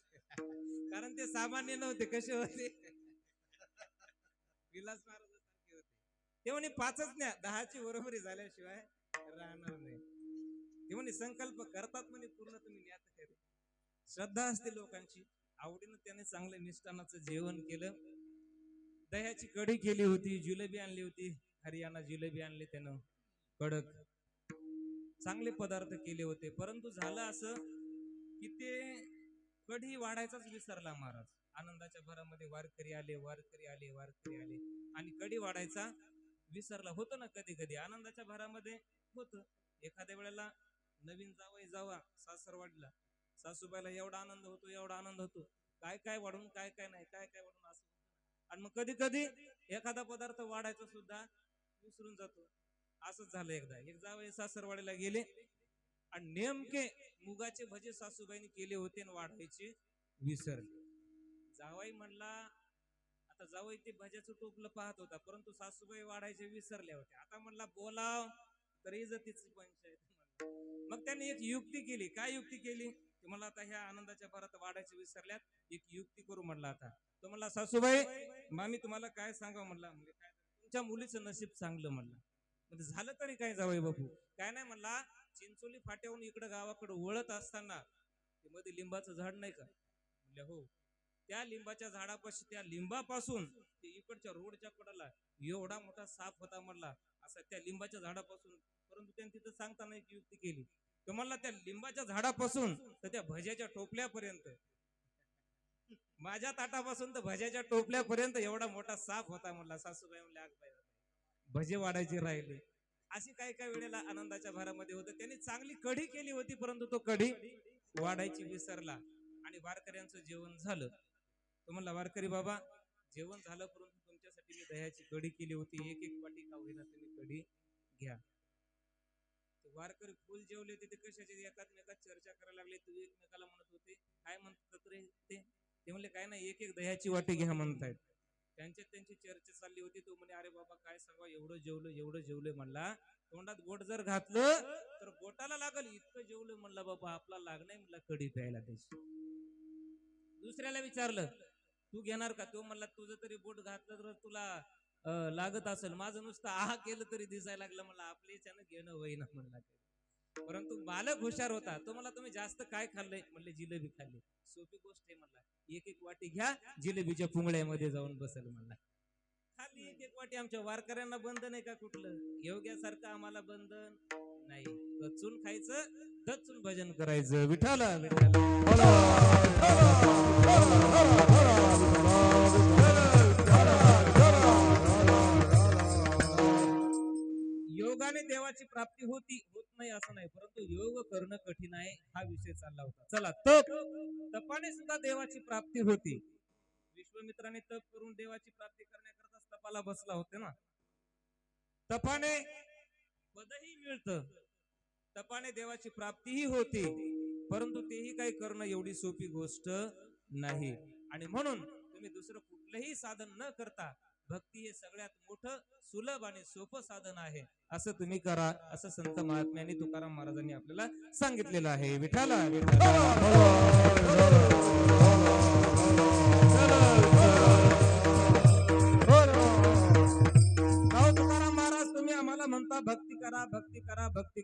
कारण ते सामान्य नव्हते. कसे होते? विलास महाराज सारखे होते. ते म्हणे 5च न्या, 10ची बरोबरी झाल्याशिवाय राहणार नाही. ते म्हणे संकल्प करतात म्हणे पूर्ण, तुम्ही न्यात खरे. श्रद्धा असते लोकांची. आवडीनं त्याने चांगलं मिष्टानाचं जेवण केलं. दह्याची कढी केली होती, जिलेबी आणली होती, हरियाणा जिलेबी आणली त्यानं कडक. चांगले पदार्थ केले होते. परंतु झालं असं की ते कढी वाढायचाच विसरला महाराज. आनंदाच्या भरामध्ये वारकरी आले, वारकरी आले, वारकरी आले आणि कढी वाढायचा विसरला. होतं ना कधी कधी आनंदाच्या भरामध्ये होतं. एखाद्या वेळेला नवीन जावई जावा सासरवाडीला, सासूबाईला एवढा आनंद होतो, एवढा आनंद होतो, काय काय वाढून काय काय नाही, काय काय वाढून असं. आणि मग कधी कधी एखादा पदार्थ वाढायचा सुद्धा विसरून जातो. असंच झालं. एकदा एक जावई सासरवाडीला गेले आणि नेमके मुगाचे भजे सासूबाईने केले होते आणि वाढायचे विसरले. जावई म्हणला, आता जावई ते भज्याचं टोपलं पाहत होता, परंतु सासूबाई वाढायचे विसरल्या होत्या. आता म्हणला बोलाव तर इज्जतीची पंचायत. मग त्यांनी एक युक्ती केली. काय युक्ती केली? ते म्हणला, आता ह्या आनंदाच्या भरात वाढायचे विसरल्यात, एक युक्ती करू म्हणला. आता तो म्हणला, सासूबाई मामी तुम्हाला काय सांगा म्हणला. म्हणजे काय? तुमच्या मुलीचं नशीब चांगलं म्हणला. म्हणजे झालं तरी काय जावई बापू? काय नाही म्हणला, चिंचोली फाट्याहून इकडं गावाकडे वळत असताना ते मध्ये लिंबाचं झाड नाही का? म्हणलं हो. त्या लिंबाच्या झाडापाशी, त्या लिंबापासून ते इकडच्या रोडच्या कडाला एवढा मोठा साप होता म्हणला, असा त्या लिंबाच्या झाडापासून. परंतु त्यांनी तिथं सांगताना एक युक्ती केली. तो म्हणला, त्या लिंबाच्या झाडापासून तर त्या भज्याच्या टोपल्यापर्यंत, माझ्या ताटापासून तर भज्याच्या टोपल्यापर्यंत एवढा मोठा साप होता म्हणला. सासूबाई म्हणल्या, भजे वाढायचे राहिले. अशी काही काही वेळेला आनंदाच्या भरामध्ये होतं. त्यांनी चांगली कढी केली होती, परंतु तो कढी वाढायची विसरला आणि वारकऱ्यांचं जेवण झालं. तो म्हणला, वारकरी बाबा जेवण झालं, परंतु तुमच्यासाठी मी दह्याची कढी केली होती, एक एक वाटी का होईना तुम्ही कढी घ्या. वारकरी फुल जेवले होते. ते कशाचे एकामेकात चर्चा करायला लागले. तू एकमेकाला म्हणत होते, काय म्हणतात रे ते म्हणले, काय नाही, एक एक दह्याची वाटी घ्या म्हणतायत. त्यांची चर्चा चालली होती. तो म्हणे, अरे बाबा काय सांगा, एवढं जेवलं, एवढं जेवलं म्हणला. तोंडात बोट जर घातलं तर बोटाला लागल, इतकं जेवलं म्हणला. बाबा आपला लाग नाही म्हणला कढी प्यायला त्याची. दुसऱ्याला विचारलं, तू घेणार का? तो म्हणला, तुझं तरी बोट घातलं तर तुला लागत असेल, माझं नुसतं आहा केलं तरी दिसायला लागलं म्हणला. आपल्या याच्यानं घेणं होईना म्हणला. परंतु बालक हुशार होता. तो म्हणला, तुम्ही जास्त काय खाल्लंय? म्हणले, जिलेबी खाल्ली. सोपी गोष्ट आहे म्हणला, एक एक वाटी घ्या, जिलेबीच्या पुंगळ्यामध्ये जाऊन बसेल म्हणला. खाली एक एक वाटी. आमच्या वारकऱ्यांना बंधन आहे का कुठलं? योग्यासारखं आम्हाला बंधन नाही. दचून खायचं, दचून भजन करायचं. विठ्ठल योगाने देवाची प्राप्ती होत नाही असं नाही, परंतु योग करणं कठीण आहे, हा विषय चालला होता. चला, तपाने सुद्धा देवाची प्राप्ती होती. विश्वामित्राने तप करून देवाची प्राप्ती करण्याकरताच तपाला बसला होते ना. तपाने पदही मिळतं, तपाने देवाची प्राप्तीही होते, परंतु तेही काही करणं एवढी सोपी गोष्ट नाही. आणि म्हणून तुम्ही दुसरं कुठलंही साधन न करता भक्ती हे सगळ्यात मोठं, सुलभ आणि सोपं साधन आहे, असं तुम्ही करा, असं संत महात्म्यांनी, तुकाराम महाराजांनी आपल्याला सांगितलेलं आहे. विठ्ठल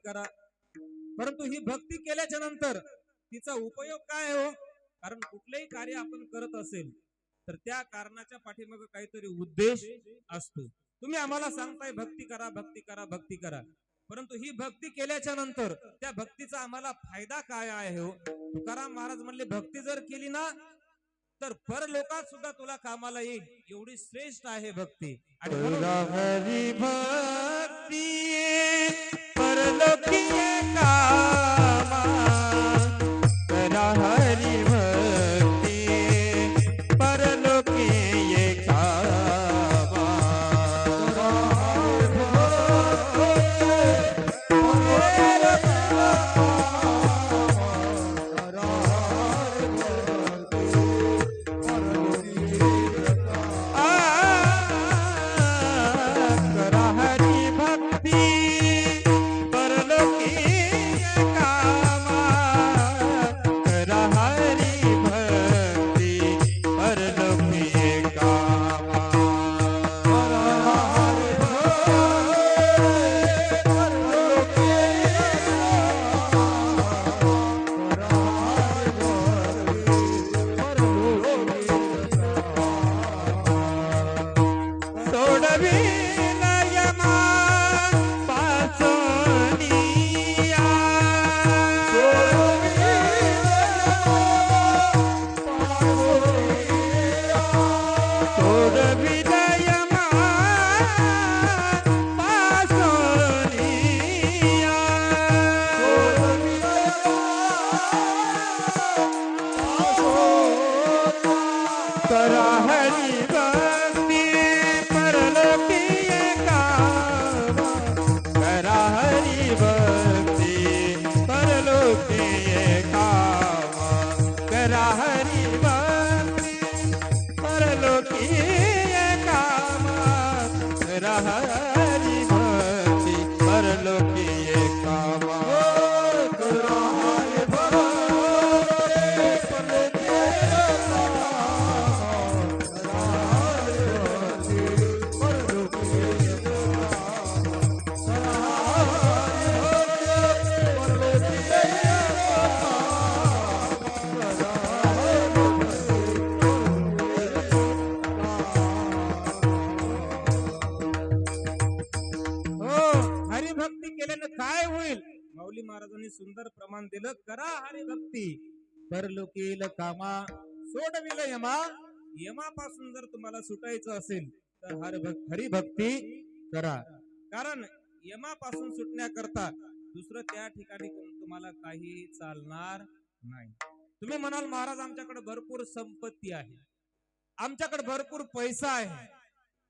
करा. परंतु ही भक्ती केल्याच्या नंतर तिचा उपयोग काय हो? कारण कुठलेही कार्य आपण करत असेल तर त्या कारणाच्या पाठीमागे काहीतरी उद्देश असतो. तुम्ही आम्हाला सांगताय भक्ती करा, भक्ती करा, भक्ती करा, परंतु ही भक्ती केल्याच्या नंतर त्या भक्तीचा आम्हाला फायदा काय आहे हो? तुकाराम महाराज म्हणले भक्ती जर केली ना तर परलोकात सुद्धा तुला कामाला येईल, एवढी श्रेष्ठ आहे भक्ती. आणि हरी भक्ती परलोकी कामा, करा हरी भक्ती परलोकी कामा. काय होईल? माऊली महाराजांनी सुंदर प्रमाण दिलं, करा हरिभक्ती परलोकील कामा, सोडविल यमा. यमापासून जर तुम्हाला सुटायचं असेल तर हरिभक्ती करा. कारण यमापासून सुटण्याकरता दुसरं त्या ठिकाणी तुम्हाला काही चालणार नाही. तुम्ही म्हणाल महाराज आमच्याकडे भरपूर संपत्ती आहे, आमच्याकडे भरपूर पैसा आहे,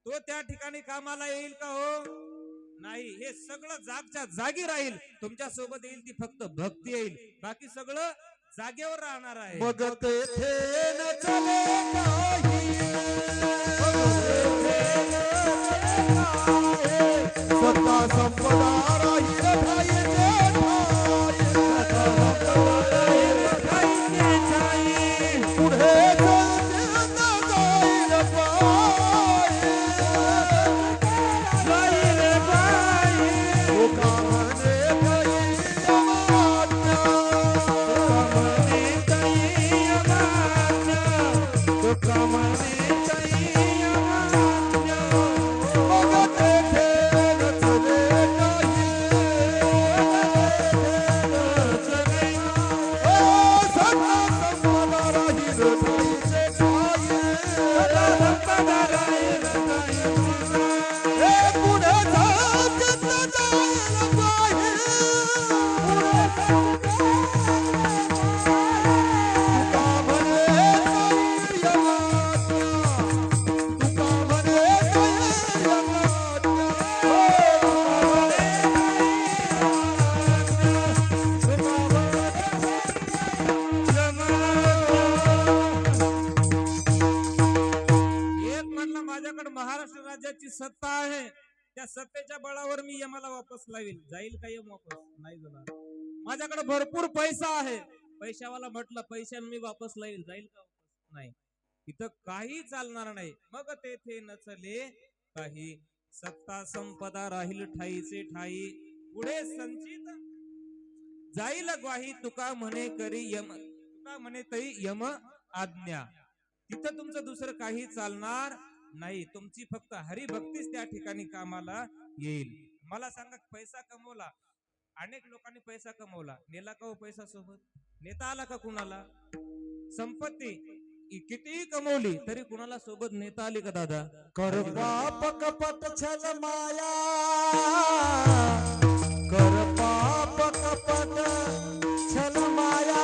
तो त्या ठिकाणी कामाला येईल का हो? नाही. हे सगळं जागच्या जागी राहील, तुमच्या सोबत येईल ती फक्त भक्ती येईल, बाकी सगळं जागेवर राहणार आहे. बघत थे न चले काही, सत्ता संपदा राहील ठाईचे ठाई, पुढे महाराष्ट्र राज्याची सत्ता आहे, त्या सत्तेच्या बळावर मी यमाला वापस लावेल. जाईल का यम वापस? नाही जाणार. माझ्याकडे भरपूर पैसा आहे, पैशावाला म्हटलं पैशाने मी वापस लावेल, जाईल का वापस? नाही. इथं काही चालणार नाही. मग तेथे नचले काही, सत्ता संपदा राहील ठाईचे ठाई, पुढे संचित जाईल ग्वाही तुका म्हणे करी यम, तुका म्हणे तरी यम आज्ञा. तिथं तुमचं दुसरं काही चालणार नाही. तुमची फक्त हरिभक्तीच त्या ठिकाणी कामाला येईल. मला सांगा, पैसा कमवला, अनेक लोकांनी पैसा कमवला, नेला का हो पैसा सोबत? नेता आला का कुणाला? संपत्ती कितीही कमवली तरी कुणाला सोबत नेता आली का दादा? कर पाप कपट छल माया, कर पाप कपट छल माया,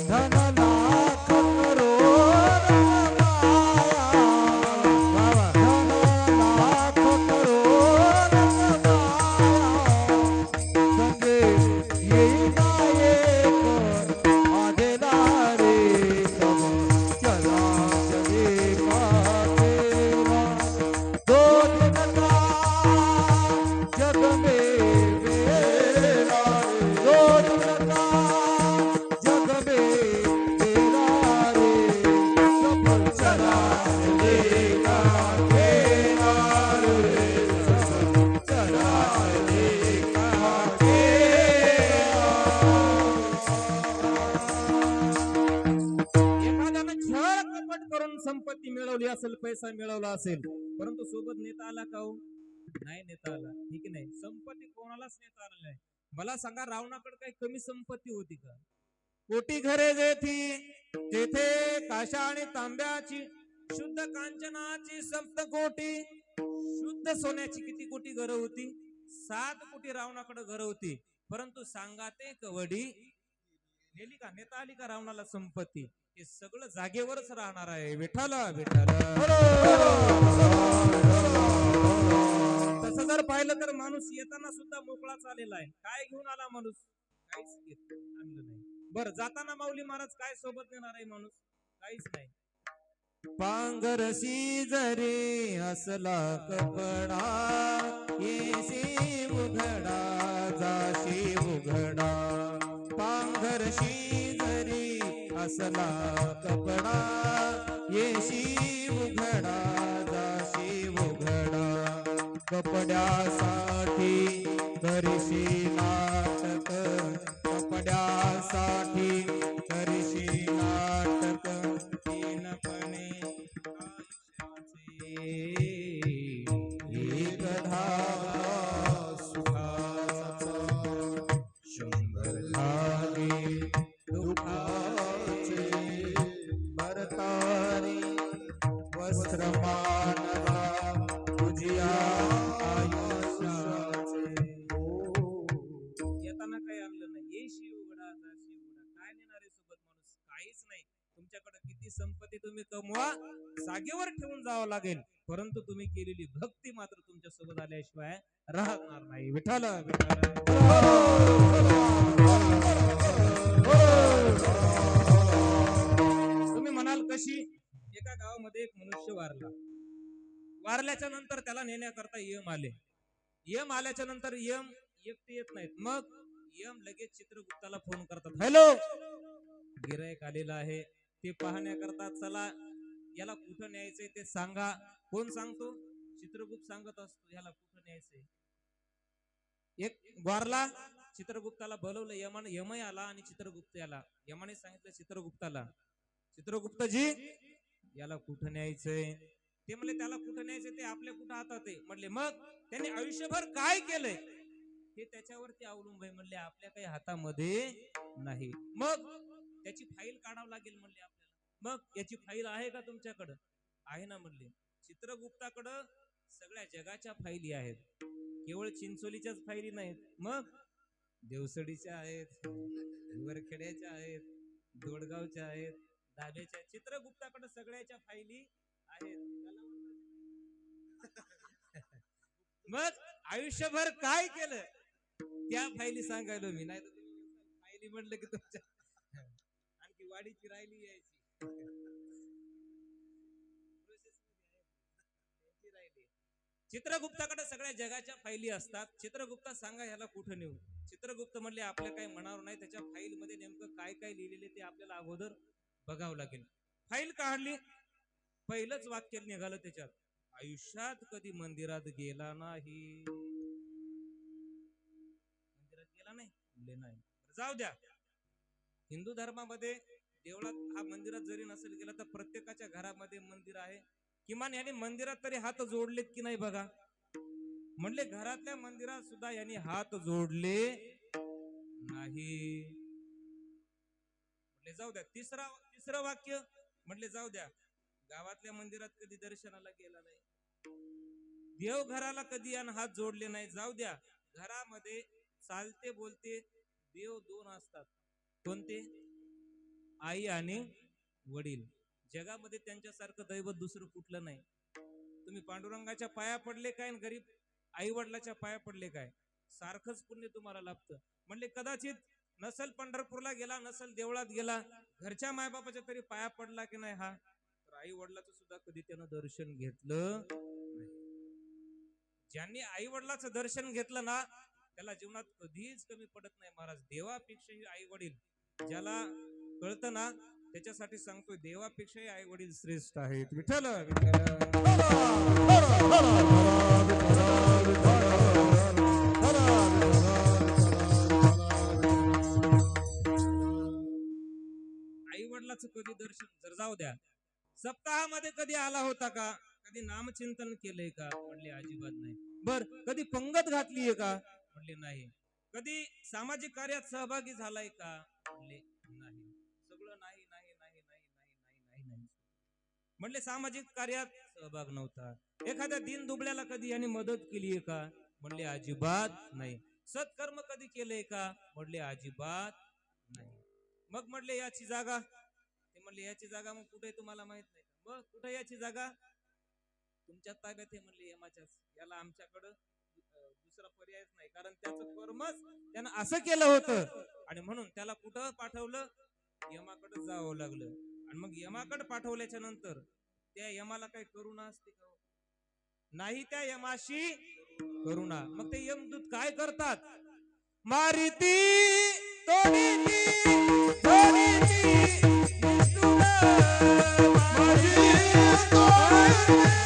धन लाख करोड माया, धन लाख करोड माया, संगे येईना एक आधेला रे सब चला चले का तेरा, दो दिन का जग में मेरा रे, दो दिन का जग में तेरा रे, सब चला चले का तेरा रे, सब चला चले का एखाद्यानं छळ कपट करून संपत्ती मिळवली असेल, पैसा मिळवला असेल, परंतु सोबत नेता आला का हो? नाही नेता आला. ठीक आहे, नाही संपत्ती कोणालाच नेता आला नाही. मला सांगा, रावणाकडे काही कमी संपत्ती होती का? कोटी घरे जेथी, तेथे काशा आणि तांब्याची, शुद्ध कांचनाची सप्तकोटी, शुद्ध सोन्याची किती कोटी घरं होती? 7 कोटी रावणाकडे घरं होती. परंतु सांगा ते कवडी नेली का? नेता आली का रावणाला संपत्ती? हे सगळं जागेवरच राहणार आहे. विठ्ठल विठ्ठल. तसं जर पाहिलं तर माणूस येताना सुद्धा मोकळा चाललेला आहे. काय घेऊन आला माणूस? काहीच आणलं नाही. बरं, जाताना माऊली महाराज काय सोबत नेणार आहे माणूस? काहीच नाही. पांघरसी जरी असला कपडा, येशी उघडा जाशी उघडा. पांघरशी जरी असला कपडा, येशी उघडा जाशी उघडा. कपड्यासाठी करीशी नाटक, कपड्यासाठी करीशी नाटक. तीनपणे आयुष्याचे एक धागा सुखाचा, 100 धागे दुःखाचे. भरतारी वस्त्र मानला तुझिया आयुष्याचे. येताना काही आणलं नाही. येशी उघडा जाशी उघडा. काय नेणार आहे सोबत माणूस? काहीच नाही. तुमच्याकडे किती संपत्ती तुम्ही कमवा, जागेवर ठेवून जावं लागेल, परंतु तुम्ही केलेली भक्ती मात्र तुमच्या सोबत आल्याशिवाय राहणार नाही. विठ्ठल तुम्ही म्हणाल कशी? एका गावामध्ये एक मनुष्य वारला. वारल्याच्या नंतर त्याला नेण्याकरता यम आले. यम आल्याच्या नंतर यम एकटे येत नाहीत. मग यम लगेच चित्रगुप्ताला फोन करतात. हॅलो, गिरायक आलेला आहे, ते पाहण्याकरता चला, याला कुठं न्यायचंय ते सांगा. कोण सांगतो? चित्रगुप्त सांगत असतो याला कुठं न्यायचंय. एक वारला, चित्रगुप्ताला बोलवलं यमाने. यमय आला आणि चित्रगुप्त याला. यमाने सांगितलं चित्रगुप्ताला, चित्रगुप्तजी याला कुठं न्यायचंय? ते म्हणले त्याला कुठं न्यायचंय ते आपल्या कुठं हातात आहे. म्हणले मग त्यांनी आयुष्यभर काय केलंय हे त्याच्यावरती अवलंबून आहे. म्हणले आपल्या काही हातामध्ये नाही. मग त्याची फाईल काढावं लागेल म्हणले आपल्याला. मग याची फाईल आहे का तुमच्याकडं? आहे ना म्हणले. चित्रगुप्ताकडं सगळ्या जगाच्या फाईली आहेत, केवळ चिंचोलीच्याच फाईली नाहीत. मग देवसडीच्या आहेत, वरखेड्याच्या आहेत, दोडगावच्या आहेत, दाभेच्या. चित्रगुप्ताकडे सगळ्याच्या फाईली आहेत. मग आयुष्यभर काय केलं त्या फाईली सांगायलो मी. नाही तर तुम्ही फाईली म्हटलं की तुमच्या आणखी वाडीची राहिली यायची. चित्रगुप्ताकडे सगळ्या जगाच्या फाईली असतात. चित्रगुप्ता सांगा ह्याला कुठं नेऊ? चित्रगुप्त म्हणले आपल्या काही मनावर नाही, त्याच्या फाईल मध्ये नेमकं काय काय लिहिलेले ते आपल्याला अगोदर बघावं लागेल. फाईल काढली, पहिलंच वाक्य निघालं त्याच्यात, आयुष्यात कधी मंदिरात गेला नाही. मंदिरात गेला नाही. म्हणले नाही. जाऊ द्या, हिंदू धर्मामध्ये देवळात हा मंदिरात जरी नसेल गेला तर प्रत्येकाच्या घरामध्ये मंदिर आहे. किमान याने मंदिरात तरी हात जोडलेत की नाही बघा. म्हणले घरातल्या मंदिरात सुद्धा यांनी हात जोडले नाही. म्हटले जाऊ द्या. तिसरं वाक्य म्हटले जाऊ द्या, गावातल्या मंदिरात कधी दर्शनाला गेला नाही, देवघराला कधी यानं हात जोडले नाही. जाऊ द्या, घरामध्ये चालते बोलते देव दोन असतात. कोणते? आई आणि वडील. जगामध्ये त्यांच्यासारखं दैवत दुसरं कुठलं नाही. तुम्ही पांडुरंगाच्या पाया पडले काय आणि गरीब आई वडिलाच्या पाया पडले काय, सारखंच पुण्य तुम्हाला लाभतं. म्हणले कदाचित नसल पंढरपूरला गेला, नसल देवळात गेला, घरच्या मायबापाच्या तरी पाया पडला की नाही हा, तर आई वडिलाचं सुद्धा कधी त्यानं दर्शन घेतलं नाही. ज्यांनी आई वडिलाचं दर्शन घेतलं ना त्याला जीवनात कधीच कमी पडत नाही महाराज. देवापेक्षाही आई वडील ज्याला कळतं ना त्याच्यासाठी सांगतोय, देवापेक्षाही आई वडील श्रेष्ठ आहेत. विठ्ठल आई वडिलाचं कधी दर्शन जर जाऊ द्या, सप्ताहामध्ये कधी आला होता का? कधी नामचिंतन केलंय का? म्हणले अजिबात नाही. बर कधी पंगत घातलीये का? म्हणले नाही. कधी सामाजिक कार्यात सहभागी झालाय का? म्हणले नाही. सगळं नाही नाही नाही नाही नाही नाही नाही. म्हणले सामाजिक कार्यात सहभाग नव्हता. एखाद्या दीन दुबळ्याला कधी यांनी मदत केलीये का? म्हणले अजिबात नाही. सत्कर्म कधी केलंय का? म्हणले अजिबात नाही. मग म्हणले याची जागा, ते म्हणले याची जागा मग कुठे तुम्हाला माहित नाही. मग कुठे याची जागा? तुमच्या ताब्यात आहे म्हणले यमाच्याच. याला आमच्याकडं दुसरा पर्यायच नाही, कारण त्याचं कर्मच त्यानं असं केलं होतं आणि म्हणून त्याला कुठं पाठवलं? यमाकडे जावं लागलं. आणि मग यमाकडे पाठवल्याच्या नंतर त्या यमाला काही करुणा असते का? नाही त्या यमाशी करुणा. मग ते यमदूत काय करतात? मारिती तोडीती तोडीती निष्ठुर माझी तोडीती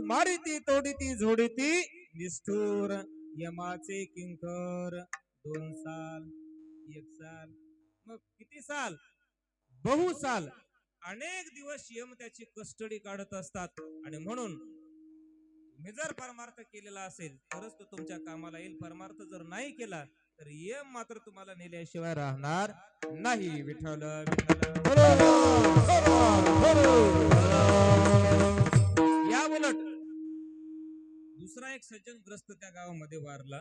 मारिती तोडीती झोडीती निष्ठुर. यमाचे किंकर 2 साल 1 साल मग किती साल? बहु साल. अनेक दिवस यम त्याची कस्टडी काढत असतात. आणि म्हणून तुम्ही जर परमार्थ केलेला असेल तरच तो तुमच्या कामाला येईल. परमार्थ जर नाही केला तर यम मात्र तुम्हाला नेल्याशिवाय राहणार नाही. विठ्ठल या उलट दुसरा एक सज्जन ग्रस्त त्या गावामध्ये वारला.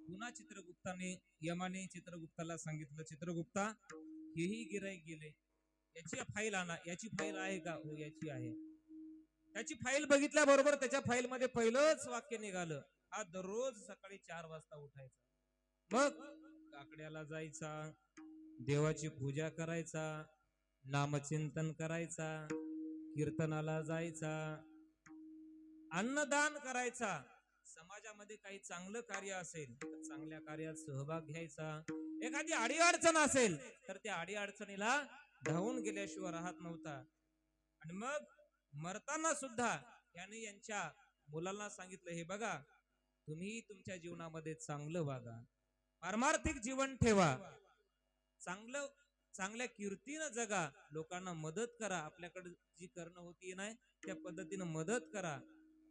पुन्हा चित्रगुप्ताने यमाने चित्रगुप्ताला सांगितलं, चित्रगुप्ता हेही गिराईक गेले, याची फाईल आणा. याची फाईल आहे का? हो याची आहे. त्याची फाईल बघितल्या बरोबर त्याच्या फाईल मध्ये पहिलंच वाक्य निघालं, हा दररोज सकाळी 4 वाजता उठायचा, मग काकड्याला जायचा, देवाची पूजा करायचा, नामचिंतन करायचा, कीर्तनाला जायचा, अन्नदान करायचा, समाजामध्ये काही चांगलं कार्य असेल तर चांगल्या कार्यात सहभाग घ्यायचा, एखादी आडी अडचण असेल तर त्या आडी अडचणीला धावून गेल्याशिवाय राहत नव्हता. आणि मग मरताना सुद्धा याने यांच्या मुलांना सांगितलं, हे बघा, तुम्ही तुमच्या जीवनामध्ये चांगलं वागा, पारमार्थिक जीवन ठेवा, चांगल्या कीर्तीनं जगा, लोकांना मदत करा, आपल्याकडे जी करणं होती नाही त्या पद्धतीनं मदत करा.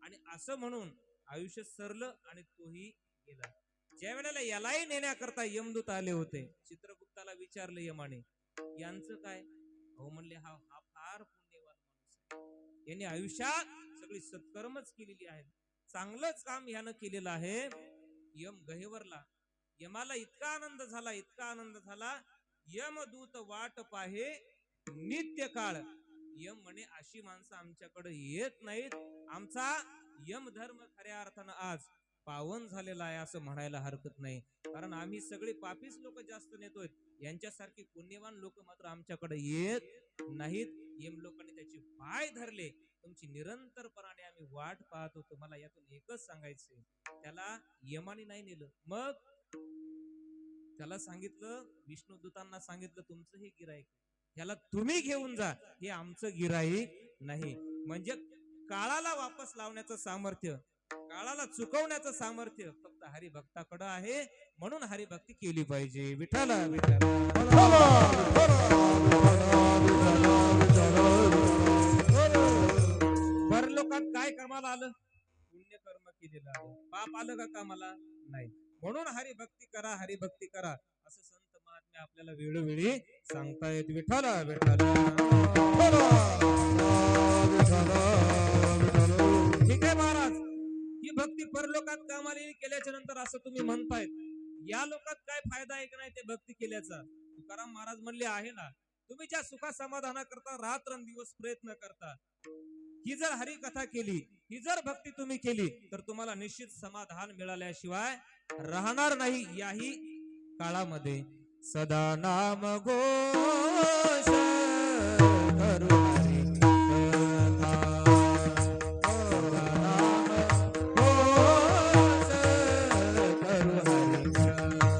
आणि असं म्हणून आयुष्य सरलं आणि तोही गेला. ज्या वेळेला यालाही नेण्याकरता यमदूत आले होते, चित्रगुप्ताला विचारले यमाने, यांचं काय? हो म्हणले, हा फार पुण्यवान माणूस आहे, यांनी आयुष्यात सगळी सत्कर्मच केलेली आहेत, चांगलंच काम यानं केलेलं आहे. यम गहेवरला. यमाला इतका आनंद झाला, यमदूत वाट पाहे नित्य काळ. यम म्हणे, अशी माणसं आमच्याकडे येत नाहीत, आमचा यम धर्म खऱ्या अर्थानं आज पावन झालेला आहे असं म्हणायला हरकत नाही. कारण आम्ही सगळे पापीच लोक जास्त नेतोय, यांच्यासारखी पुण्यवान लोक मात्र आमच्याकडे येत नाहीत. यम लोकांनी त्याची पाय धरले, तुमची निरंतरपणाने आम्ही वाट पाहत होतो. मला यातून एकच सांगायचंय, त्याला यमाने नाही नेलं, मग त्याला सांगितलं, विष्णुदूतांना सांगितलं, तुमचं हे गिराईक, ह्याला तुम्ही घेऊन जा, हे आमचं गिराईक नाही. म्हणजे काळाला वापस लावण्याचं सामर्थ्य, काळाला चुकवण्याचं सामर्थ्य फक्त हरिभक्ताकडे आहे. म्हणून हरिभक्ती केली पाहिजे. विठ्ठल परलोकात काय कामाला आलं? पुण्य कर्म केलेलं आलं. पाप आलं का कामाला? नाही. म्हणून हरिभक्ती करा, हरिभक्ती करा असं संत महात्मे आपल्याला वेळोवेळी सांगतायत. विठ्ठल ठीक आहे महाराज, ही भक्ती परलोकात कामाला केल्याच्या नंतर असं तुम्ही म्हणतायत, या लोकात काय फायदा आहे का नाही ते भक्ती केल्याचा? तुकाराम महाराज म्हणले आहे ना, तुम्ही ज्या सुखा समाधानाकरता रात्रंदिवस प्रयत्न करता, ही जर हरी कथा केली, ही जर भक्ती तुम्ही केली तर तुम्हाला निश्चित समाधान मिळाल्याशिवाय राहणार नाही. याही काळामध्ये सदा नाम घोष करू हरी कथा, सदा नाम घोष करू हरी कथा,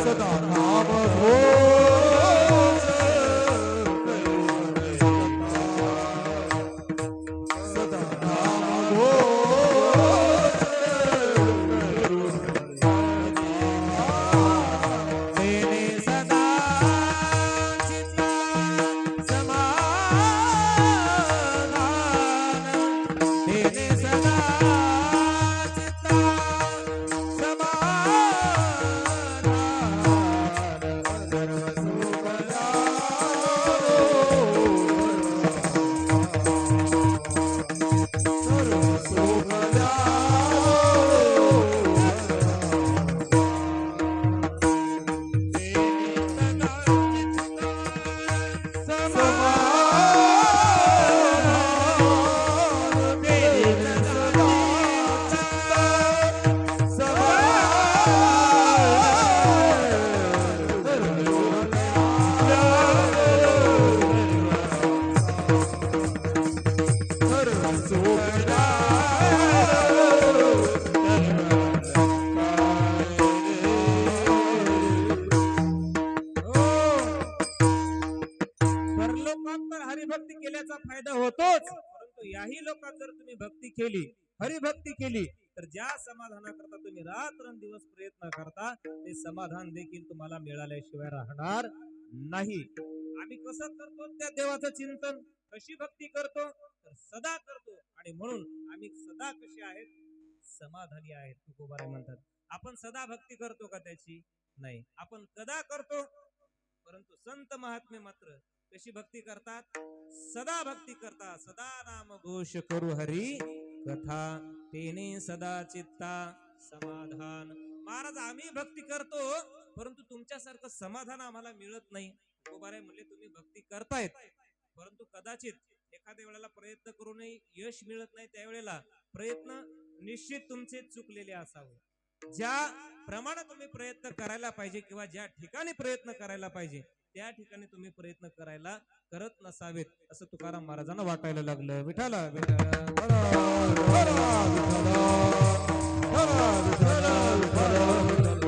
सदा नाम घोष सदा नाम घोष तेने सदा चित्ता समाधान, तेने सदा चित्ता समाधान, सर्व सुख परलोकात तर हरिभक्ती केल्याचा फायदा होतोच, परंतु याही लोकात जर तुम्ही भक्ती केली, हरिभक्ती केली, तर ज्या समाधानाकरता तुम्ही रात्रंदिवस प्रयत्न करता ते समाधान देखील तुम्हाला मिळाल्याशिवाय राहणार नाही. आम्ही कसं करतो त्या देवाचं चिंतन, कशी भक्ती करतो तर सदा करतो. आणि म्हणून आम्ही सदा कशी आहेत? समाधानी आहेत. तुकोबाराय म्हणतात, आपण सदा भक्ती करतो का त्याची? नाही. आपण कदा करतो, परंतु संत महात्मे मात्र कशी भक्ती करतात? सदा भक्ती करतात. सदा नाम घोष करू हरी कथा, तेने सदा चित्ता समाधान. महाराज, आम्ही भक्ती करतो, परंतु तुमच्यासारखं समाधान आम्हाला मिळत नाही. तुकोबाराय म्हणले, तुम्ही भक्ती करतायत, परंतु कदाचित एखाद्या वेळेला प्रयत्न करूनही यश मिळत नाही, त्यावेळेला प्रयत्न निश्चित तुमचे चुकलेले असावे. ज्या प्रमाणे तुम्ही प्रयत्न करायला पाहिजे किंवा ज्या ठिकाणी प्रयत्न करायला पाहिजे त्या ठिकाणी तुम्ही प्रयत्न करायला करत नसावेत असं तुकाराम महाराजांना वाटायला लागलं. विठ्ठल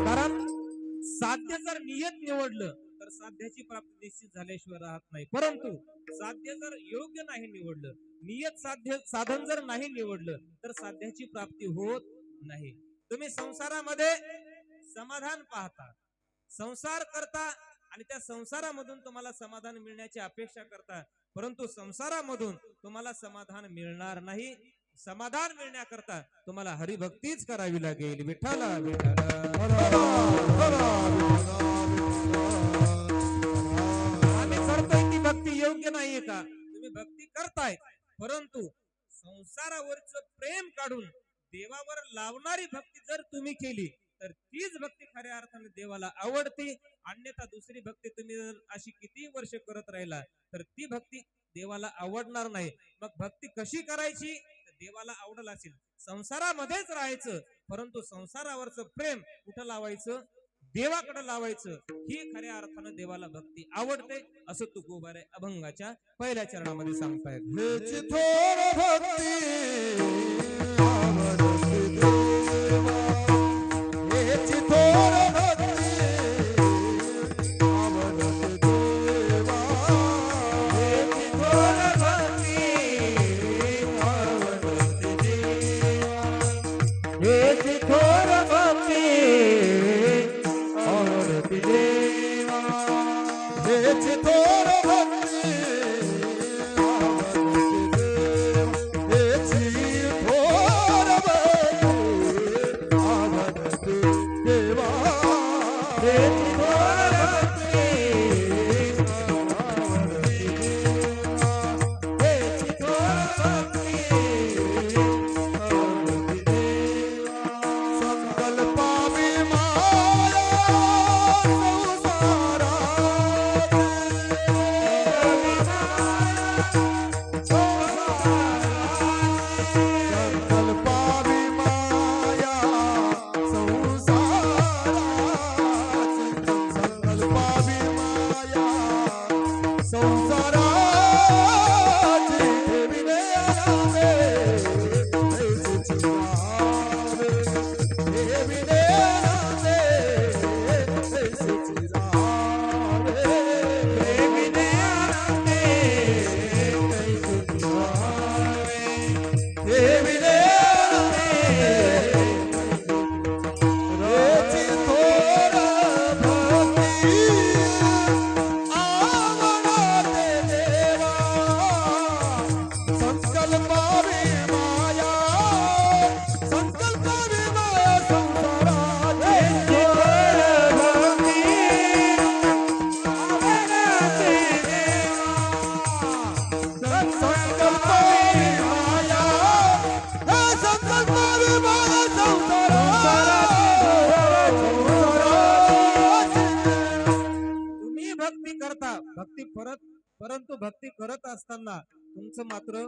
कारण साध्य जर नियत निवडलं तर साध्याची प्राप्ती निश्चित झाल्याशिवाय राहत नाही. परंतु साध्य जर योग्य नाही निवडलं, नियत साधन जर नाही निवडलं तर साध्याची प्राप्ती होत नाही. तुम्ही संसारामध्ये समाधान पाहता, संसार करता आणि त्या संसारामधून तुम्हाला समाधान मिळण्याची अपेक्षा करता, परंतु संसारामधून तुम्हाला समाधान मिळणार नाही. समाधान मिळण्याकरता तुम्हाला हरिभक्तीच करावी लागेल. विठ्ठला विठ्ठला आम्ही करतोय ती भक्ती योग्य नाहीये का? तुम्ही भक्ती करताय, परंतु संसारावरच प्रेम काढून देवावर लावणारी भक्ती जर तुम्ही केली तर तीच भक्ती खऱ्या अर्थाने देवाला आवडते. अन्यथा दुसरी भक्ती तुम्ही जर अशी किती वर्ष करत राहिला तर ती भक्ती देवाला आवडणार नाही. मग भक्ती कशी करायची? देवाला आवडल असेल संसारामध्येच राहायचं, परंतु संसारावरचं प्रेम कुठं लावायचं? देवाकडे लावायचं. ही खऱ्या अर्थानं देवाला भक्ती आवडते असं तुकोबारे अभंगाच्या पहिल्या चरणामध्ये सांगतायत. हेची थोर भक्ती आवडते देवा, हेची थोर भक्ती आवडते देवा, हेची थोर भक्ती आवडते देवा, हेची थोर भक्ती आवडते देवा, हेची थोर भक्ती परंतु भक्ती करत असताना तुमचं मात्र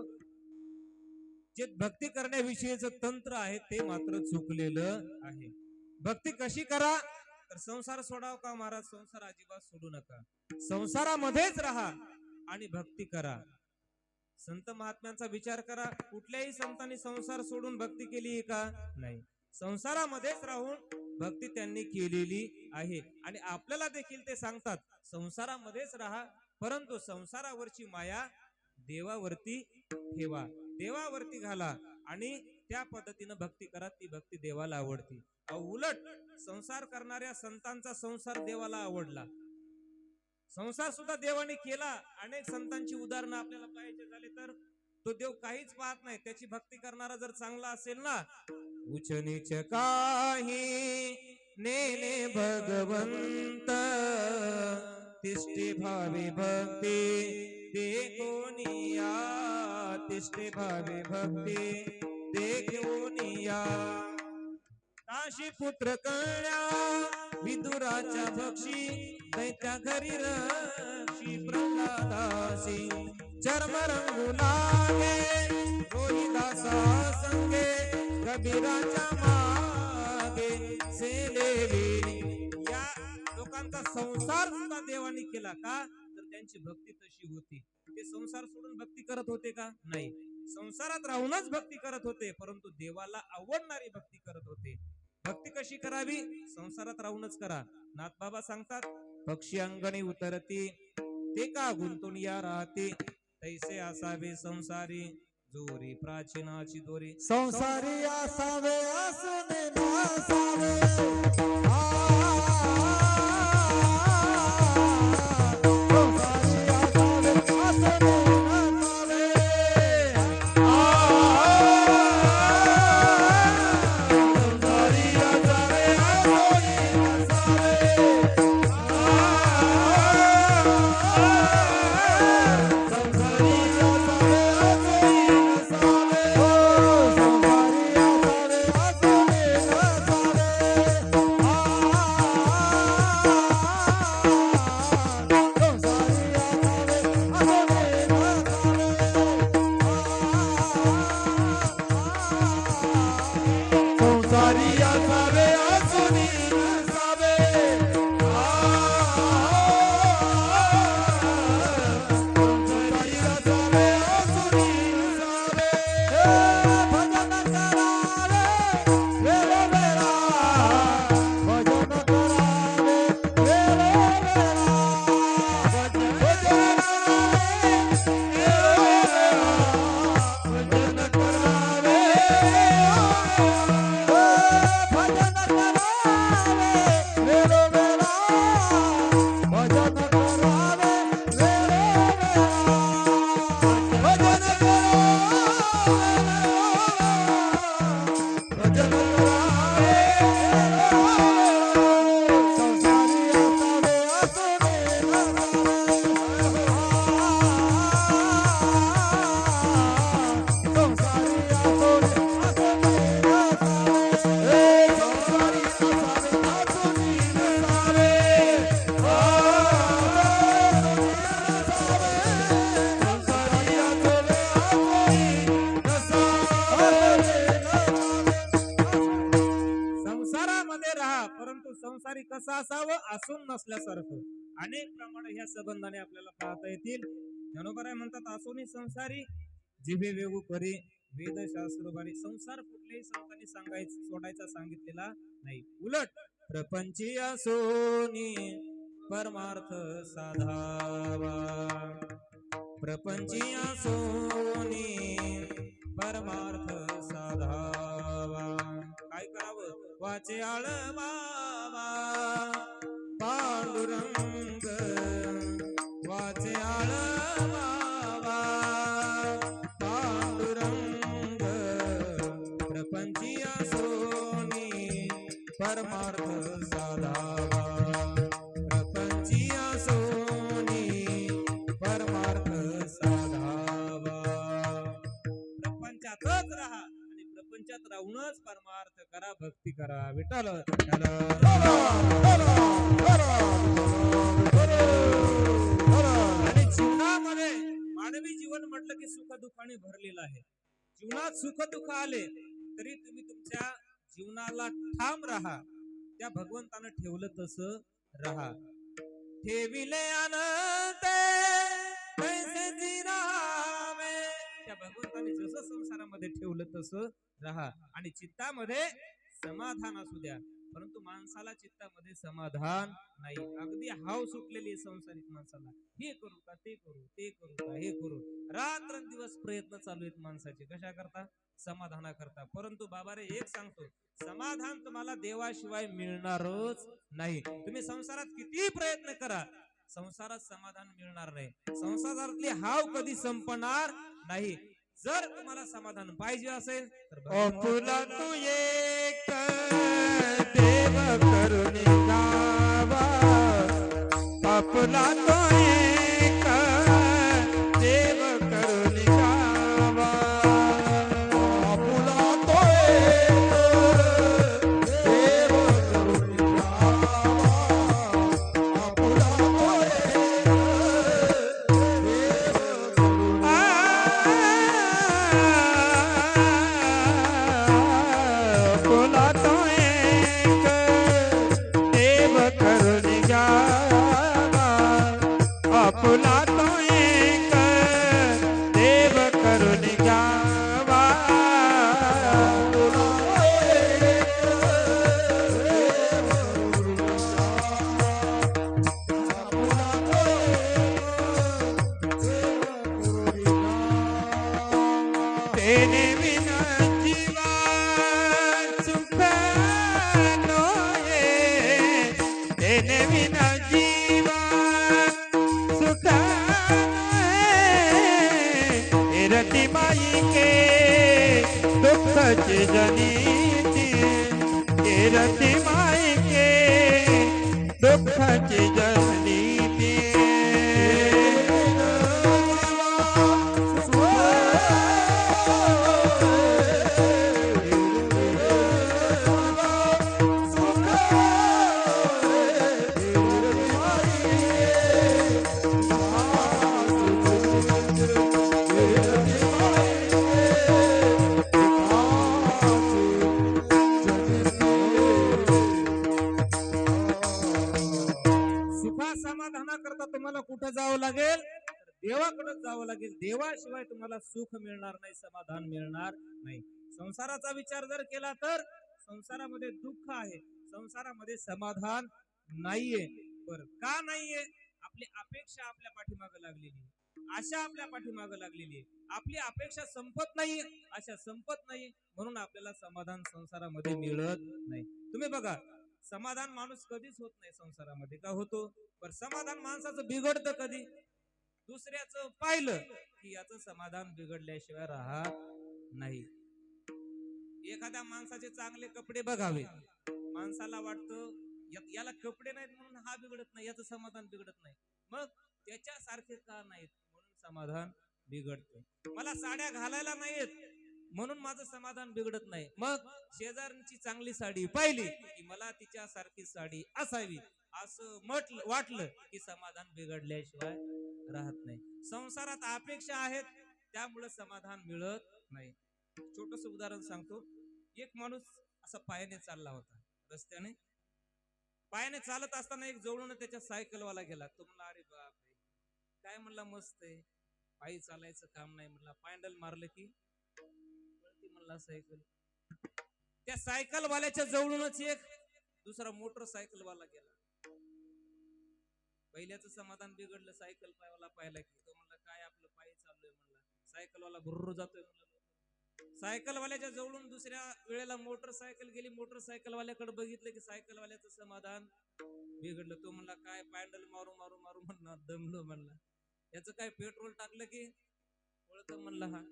जे भक्ती करण्याविषयीच तंत्र आहे ते मात्र चुकलेलं आहे. भक्ती कशी करा? तर संसार सोडाव का महाराज? संसार अजिबात सोडू नका, संसारामध्येच राहा आणि भक्ती करा. संत महात्म्यांचा विचार करा, कुठल्याही संतांनी संसार सोडून भक्ती केली का? नाही, संसारामध्येच राहून भक्ती त्यांनी केलेली आहे. आणि आपल्याला देखील ते सांगतात संसारामध्येच राहा, परंतु संसारावरची माया देवावरती ठेवा, देवावरती घाला आणि त्या पद्धतीनं भक्ती करा. ती भक्ती देवाला आवडते. उलट संसार करणाऱ्या संतांचा संसार देवाला आवडला, संसार सुद्धा देवाने केला. अनेक संतांची उदाहरणं आपल्याला पाहायचे झाले तर तो देव काहीच पाहत नाही. त्याची भक्ती करणारा जर चांगला असेल ना, उच नीच काही नेने भगवंत, तिष्ठे भावे भक्ती देखोनिया, तिष्ठे भावे भक्ती देखोनिया. काशी पुत्र कळल्या विदुराच्या भक्षी, दैत्या घरी रक्षी प्रल्हादासी. चर्म रंगू लागे रोहिदासा संगे, कबीराच्या मागे सेलेली. या लोकांचा संसार सुद्धा देवानी केला का? तर त्यांची भक्ती तशी होती. ते संसार सोडून भक्ती करत होते का? नाही, संसारात राहूनच भक्ती करत होते, परंतु देवाला आवडणारी भक्ती करत होते. भक्ती कशी करावी? संसारात राहूनच करा. नाथबाबा सांगतात, पक्षी अंगणी उतरती ते का गुंतून या राहते, तैसे असावे संसारी जोरी प्राचीनाची दोरी. संसारी असावे असुने नसावे संसारामध्ये राहा, परंतु संसारी कसं असावं? असून नसल्यासारखं. अनेक प्रमाण ह्या संबंधाने आपल्याला पाहता येतील. ज्ञानोबा म्हणतात, असूनही संसारी जिभे वेगू करी वेद शास्त्र बारी. संसार कुठल्याही संतांनी सोडायचा सांगितलेला नाही. उलट प्रपंची असोनी परमार्थ साधावा, प्रपंची असोनी परमार्थ साधावा. काय करावं? वाचे आळवावा पांडुरंग, वाचे आळवावा पांडुरंग. प्रपंची असोनी परमार्थ साधावा, प्रपंची असोनी परमार्थ साधावा. प्रपंचातच राहा आणि प्रपंचात राहूनच परमार्थ करा, भक्ती करा. विठ्ठल आणि जीवनामध्ये मानवी जीवन म्हटलं की सुख दुःखाने भरलेलं आहे. जीवनात सुख दुःख आले तरी तुम्ही तुमच्या जीवनाला ठाम राहा. त्या भगवंतानं ठेवलं तसं राहा. ठेविले अनंते कैसे जिरावे, त्या भगवंताने जसं संसारामध्ये ठेवलं तसं राहा. आणि चित्तामध्ये समाधान असू द्या, परंतु माणसाला चित्तामध्ये समाधान नाही. अगदी हाव सुटलेली संसारिक माणसाला. हे करू का, ते करू, ते करू का, हे करू. रात्रंदिवस प्रयत्न चालू आहेत माणसाचे. कशा करता? समाधाना करता. परंतु बाबा रे, एक सांगतो, समाधान तुम्हाला देवाशिवाय मिळणारच नाही. तुम्ही संसारात किती प्रयत्न करा, संसारात समाधान मिळणार नाही. संसारातली हाव कधी संपणार नाही. जर तुम्हाला समाधान पाहिजे असेल तर आपुला तू एक देव करुणी गावा, आपुला तो एक देव करुणी गावा, आपुला तो एक देव करुणी गावा, आपुला तो एक देव करुणी आपुला तो एक देव करुणी गावा, येणे विना जीवा सुख नोये येणे विना जीवा सुख नोये रती माई के दुःखची जनीती रती माई के दुःखाची जनीती सुखा समाधानाकरता तुम्हाला कुठं जावं लागेल? देवाकडे जावं लागेल. देवाशिवाय तुम्हाला सुख मिळणार नाही, समाधान मिळणार नाही. संसाराचा विचार जर केला तर संसारामध्ये दुःख आहे, संसारामध्ये समाधान नाहीये. बर का नाहीये? आपली अपेक्षा आपल्या पाठीमागे लागलेली आहे, आशा आपल्या पाठीमागे लागलेली आहे. आपली अपेक्षा संपत नाही, आशा संपत नाही, म्हणून आपल्याला समाधान संसारामध्ये मिळत नाही. तुम्ही बघा, समाधान माणूस कधीच होत नाही संसारामध्ये. का होतो? पण समाधान माणसाचं बिघडतं कधी? दुसऱ्याचं पाहिलं की याचं समाधान बिघडल्याशिवाय राहत नाही. एखाद्या माणसाचे चांगले कपडे बघावे, माणसाला वाटतं याला कपडे नाहीत म्हणून हा बिघडत नाही, याचं समाधान बिघडत नाही. मग त्याच्यासारखे का नाहीत म्हणून समाधान बिघडत. मला साड्या घालायला नाहीत म्हणून माझं समाधान बिघडत नाही. मग शेजाऱ्यांची चांगली साडी पाहिली की मला तिच्यासारखी साडी असावी असं वाटलं की समाधान बिघडल्याशिवाय राहत नाही. संसारात अपेक्षा आहेत, त्यामुळे समाधान मिळत नाही. छोटस उदाहरण सांगतो. एक माणूस असा पायाने चालला होता रस्त्याने. पायाने चालत असताना एक जवळून त्याच्या सायकलवाला गेला. तो म्हणला, अरे बापरे, काय म्हणला, मस्त आहे, पायी चालायचं काम नाही. म्हणला पॅन्डल मारलं की म्हणला सायकल. त्या सायकलवाल्याच्या जवळूनच एक दुसरा मोटरसायकलवाला गेला. पहिल्याचं समाधान बिघडलं, सायकल पायवाला पाहिला की तो म्हणला, काय आपलं पायी चाललोय म्हणला. सायकलवाला भुर्र जातोय म्हणला. सायकलवाल्याच्या जवळून दुसऱ्या वेळेला मोटरसायकल गेली. मोटरसायकलवाल्याकडे बघितलं की सायकलवाल्याचं समाधान बिघडलं. तो म्हणला, काय पॅन्डल मारू मारू मारू म्हणला दमलो म्हणला. याचं काय पेट्रोल टाकलं की ओळख म्हणला. हा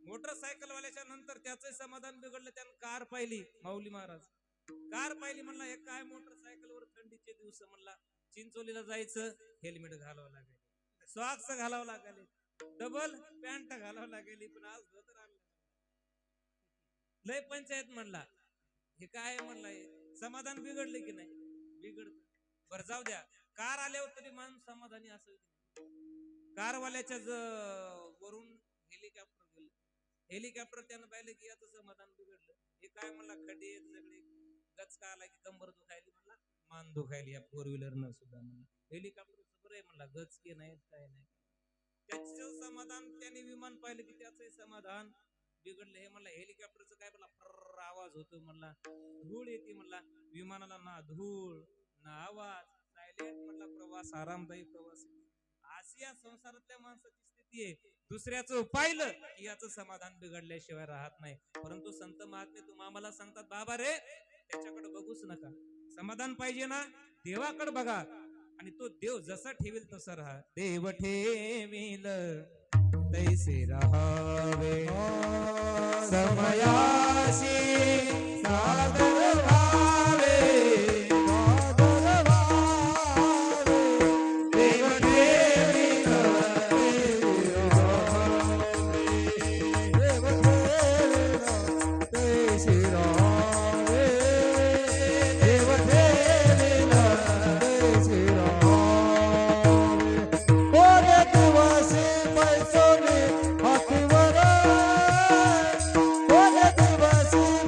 मोटरसायकलवाल्याच्या नंतर त्याचं समाधान बिघडलं. त्यानं कार पाहिली, माऊली महाराज कार पाहिली. म्हणला, हे काय मोटरसायकलवर थंडीचे दिवस म्हणला, चिंचोलीला जायचं, हेल्मेट घालावं लागेल, सॉक्स घालावं लागेल, डबल पॅन्ट घालावं लागेल, पण आज धोतर आणलं. लय पंचायत म्हणला. हे काय म्हणला, समाधान बिघडले की नाही? बिघडत. बरं जाऊ द्या, कार आल्यावर तरी माणूस समाधानी असेल. कारवाल्याच्या वरून हेलिकॉप्टर गेलं. हेलिकॉप्टर त्यानं पाहिलं की याचं समाधान बिघडलं. हे काय म्हणला, खड्डे सगळे, गचका आला की कंबर दुखायली म्हणला, मान दुखायली या फोर व्हीलर न सुद्धा म्हणला. हेलिकॉप्टर बरं आहे म्हणला, गचके नाहीत काय नाही. त्याचं समाधान, त्याने विमान पाहिलं की त्याचं समाधान बिघडलं. हे म्हणला, हेलिकॉप्टरचं काय म्हणला, फर्र आवाज होतो म्हणला, धूळ येते म्हणला. विमानाला ना धूळ ना आवाज, सायलेंट म्हणला प्रवास, आरामदायी प्रवास. अशी या संसारातल्या माणसाची स्थिती आहे. दुसऱ्याचं पाहिलं की याचं समाधान बिघडल्याशिवाय राहत नाही. परंतु संत महात्मे तुम्हा आम्हाला सांगतात, बाबा रे, त्याच्याकडे बघूच नका. समाधान पाहिजे ना, देवाकडे बघा, आणि तो देव जसा ठेवेल तसं राहा. देव ठेवील तैसे राहावे, समयाशी सादर व्हावे, सादर व्हावे. देव ठेवील देव ठेवील तैसे राहावे, देव ठेवील तैसे राहावे. कोण दिवसी पैसोनी हातीवर, कोण दिवसी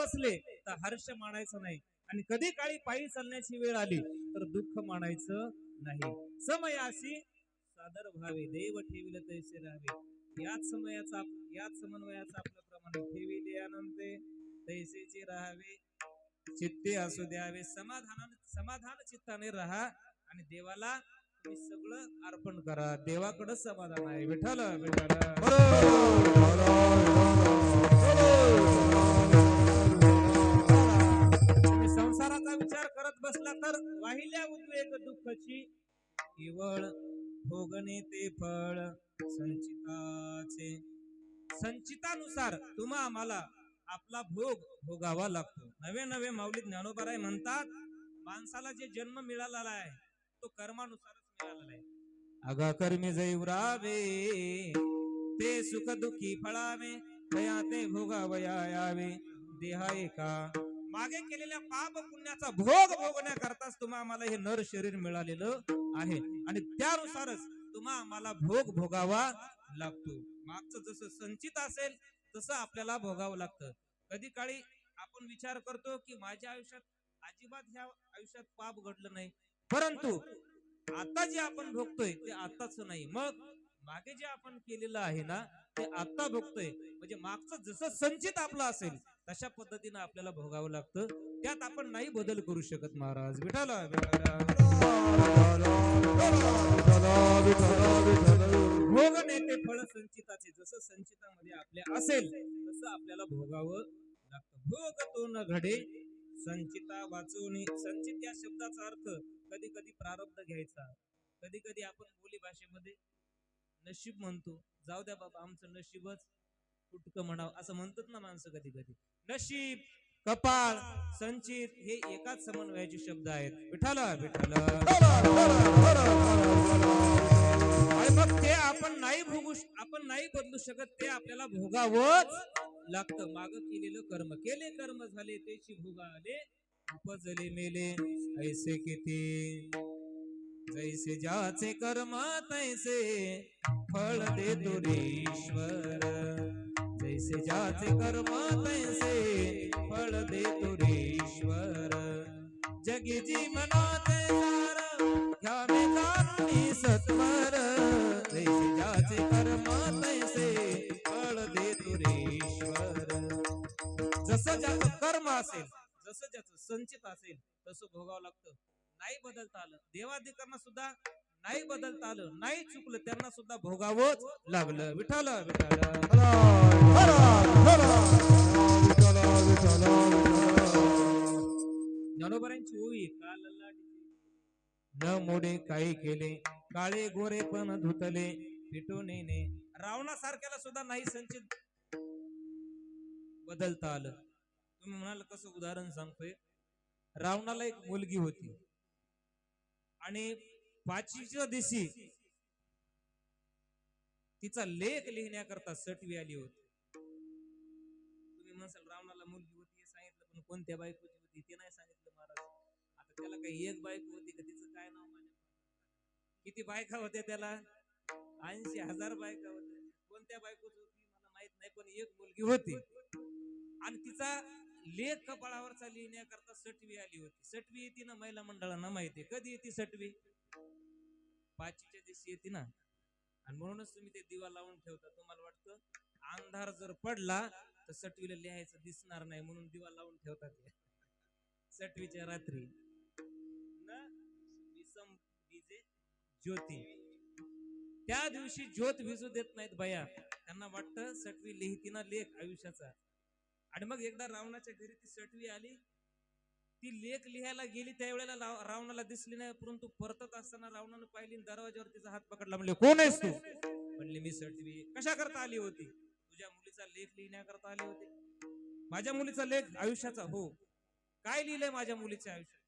बसले तर हर्ष मानायचं नाही, आणि कधी काळी पायी चालण्याची वेळ आली तर दुःख मानायचं नाही. समयाशी सादर व्हावे, देव ठेविल तैसे राहावे. याच समन्वयाचा आपल्या प्रमाणे ठेविले अनंते तैसेचे राहावे. चित्ते असू द्यावे, समाधान चित्ताने राहा, आणि देवाला तुम्ही सगळं अर्पण करा. देवाकडे समाधान आहे. विठ्ठल विठ्ठल. तुम्ही संसाराचा विचार करत बसला तर वाहिल्या उद्वेग दुःखाची, केवळ भोगणे ते फळ संचिताचे. संचितानुसार तुम्हा आम्हाला आपला भोग भोगावा लागतो. नवे नवे माऊली ज्ञानोबाराय म्हणतात, माणसाला जे जन्म मिळालेला आहे तो कर्मानुसारच मिळालेला आहे. अगा कर्मी जैवरावे, ते सुख दुःखी फळावे, तया ते भोगावया यावे. देहा एका मागे केलेल्या पाप पुण्याचा भोग भोगण्याकरताच तुम्हा आम्हाला हे नर शरीर मिळालेलं आहे, आणि त्यानुसारच तुम्हा आम्हाला भोग भोगावा लागतो. मागचं जसं संचित असेल तसं आपल्याला भोगावं लागतं. कधी काळी आपण विचार करतो की माझ्या आयुष्यात अजिबात ह्या आयुष्यात पाप घडलं नाही, परंतु आता जे आपण भोगतोय ते आताच नाही, मग मागे जे आपण केलेलं आहे ना ते आता भोगतोय. म्हणजे मागचं जसं संचित आपलं असेल तशा पद्धतीनं आपल्याला भोगावं लागतं. त्यात आपण नाही बदल करू शकत महाराज. विठ्ठल भोग नेते फळ संचिताचे. जसं संचितामध्ये आपल्या असेल तसं आपल्याला भोगावं लागतं. भोग तो न घडे संचिता वाचून. संचित या शब्दाचा अर्थ कधी कधी प्रारब्ध घ्यायचा, कधी कधी आपण बोली भाषेमध्ये नशीब म्हणतो. जाऊ द्या बाबा, आमचं नशीबच फुटकं म्हणावं असं म्हणतात ना माणसं कधी कधी. नशीब, कपाळ, संचित हे एकाच समन्वयाचे शब्द आहेत. विठ्ठल विठ्ठल. आणि मग ते आपण नाही बदलू शकत, ते आपल्याला भोगावंच लागतं. माग केलेलं कर्म, केले कर्म झाले त्याची भोग आले, उपजले मेले ऐसे किती. जैसे ज्याचे कर्म तैसे फळ देतो रे ईश्वर. जैसे ज्याचे कर्म तैसे फळ देतो रे ईश्वर. जगी जीवनाचे सार घ्यावे जाणूनी सत्वर. जैसे ज्याचे कर्म तैसे फळ देतो रे ईश्वर. जसं ज्याचं कर्म असेल, जसं ज्याचं संचित असेल तसं भोगावं लागतं. नाही बदलता आलं, देवाधिकांना सुद्धा नाही बदलता आलं, नाही चुकलं, त्यांना सुद्धा भोगावंच लागलं. विठ्ठल विठ्ठल. ज्ञानोबारांची ओवी, न मोडे काही केले, काळे गोरे पण धुतले, फिटून येणे. रावणासारख्याला सुद्धा नाही संचित बदलता आलं. तुम्ही म्हणाल कसं उदाहरण सांगतोय. रावणाला एक मुलगी होती, आणि पाचवीच्या दिवशी तिचा लेख लिहिण्याकरता सटवी आली होती. तुम्ही म्हणसाल रावणाला मुलगी होती हे सांगितलं, पण कोणत्या बायकोची होती ते नाही सांगितलं महाराज. आता त्याला काही एक बायको होती का? तिचं काय नाव माने? किती बायका होत्या त्याला? 80,000 बायका होत्या. कोणत्या बायकोची होती मला माहित नाही, पण एक मुलगी होती, आणि तिचा लेख कपाळावरचा लिहिण्याकरता सटवी आली होती. सटवी येते ना महिला मंडळांना माहिती. कधी येते सटवी? पाचवीच्या दिवशी येते ना. आणि म्हणूनच तुम्ही ते दिवा लावून ठेवता. तुम्हाला वाटतं अंधार जर पडला तर सटवीला लिहायचं दिसणार नाही, म्हणून दिवा लावून ठेवतात सटवीच्या रात्री. न विसम विजे ज्योती. त्या दिवशी ज्योत विजू देत नाहीत बाया. त्यांना वाटतं सटवी लिहिती ना लेख आयुष्याचा. आणि मग एकदा रावणाच्या घरी ती सटवी आली, ती लेख लिहायला गेली, त्यावेळेला रावणाला दिसली नाही, परंतु परतत असताना रावणानं पाहिली, दरवाजावर तिचा हात पकडला. म्हणले कोण आहेस तू? म्हणले मी सटवी. कशा करता आली होती? तुझ्या मुलीचा लेख लिहिण्याकरता आली होती. माझ्या मुलीचा लेख आयुष्याचा? हो. काय लिहिलंय माझ्या मुलीच्या आयुष्यात?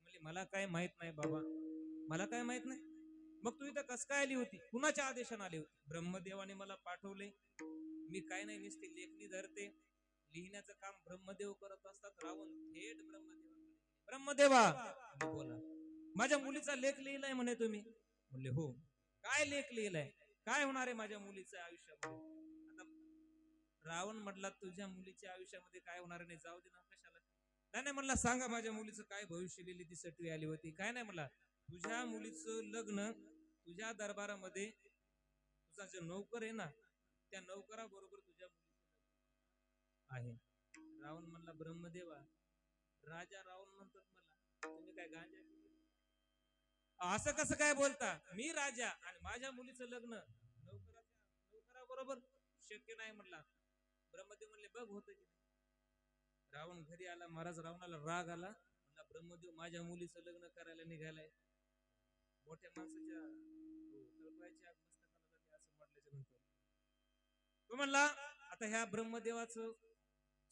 म्हणले मला काय माहित नाही बाबा, मला काय माहित नाही. मग तू इथं कस काय आली होती? कुणाच्या आदेशाने आली होती? ब्रह्मदेवाने मला पाठवले. मी काय नाही, नुसती लेखणी धरते, लिहिण्याचं काम ब्रह्मदेव करत असतात. रावण थेट ब्रह्मदेवा बोला, माझ्या मुलीचा लेख लिहिलाय म्हणे तुम्ही? म्हणले हो. काय लेख लिहिलाय? काय होणार आहे माझ्या मुलीचं आयुष्यामध्ये? आता रावण म्हटला तुझ्या मुलीच्या आयुष्यामध्ये काय होणार नाही, जाऊ दे ना, कशाला. नाही नाही म्हणला, सांगा माझ्या मुलीचं काय भविष्य लिहिली ती सटवी आली होती. काय नाही म्हणला, तुझ्या मुलीचं लग्न तुझ्या दरबारामध्ये तुझा जो नौकर आहे ना, त्या नौकराबरोबर तुझ्या मुलीचं आहे. रावण म्हणला, ब्रह्मदेवा, राजा रावण म्हणतात मला, तुम्ही काय गांजा असं कसं काय बोलता? मी राजा आणि माझ्या मुलीचं लग्न नौकराबरोबर शक्य नाही म्हणला. ब्रह्मदेव म्हणले, बघ होत की. रावण घरी आला, महाराज रावणाला राग आला. म्हणला, ब्रह्मदेव माझ्या मुलीचं लग्न करायला निघालाय. मोठ्या माणसाच्या तळपायाची आग मस्तकाला जाते असं म्हटल्याच्या नंतर तो म्हणला, आता ह्या ब्रह्मदेवाचं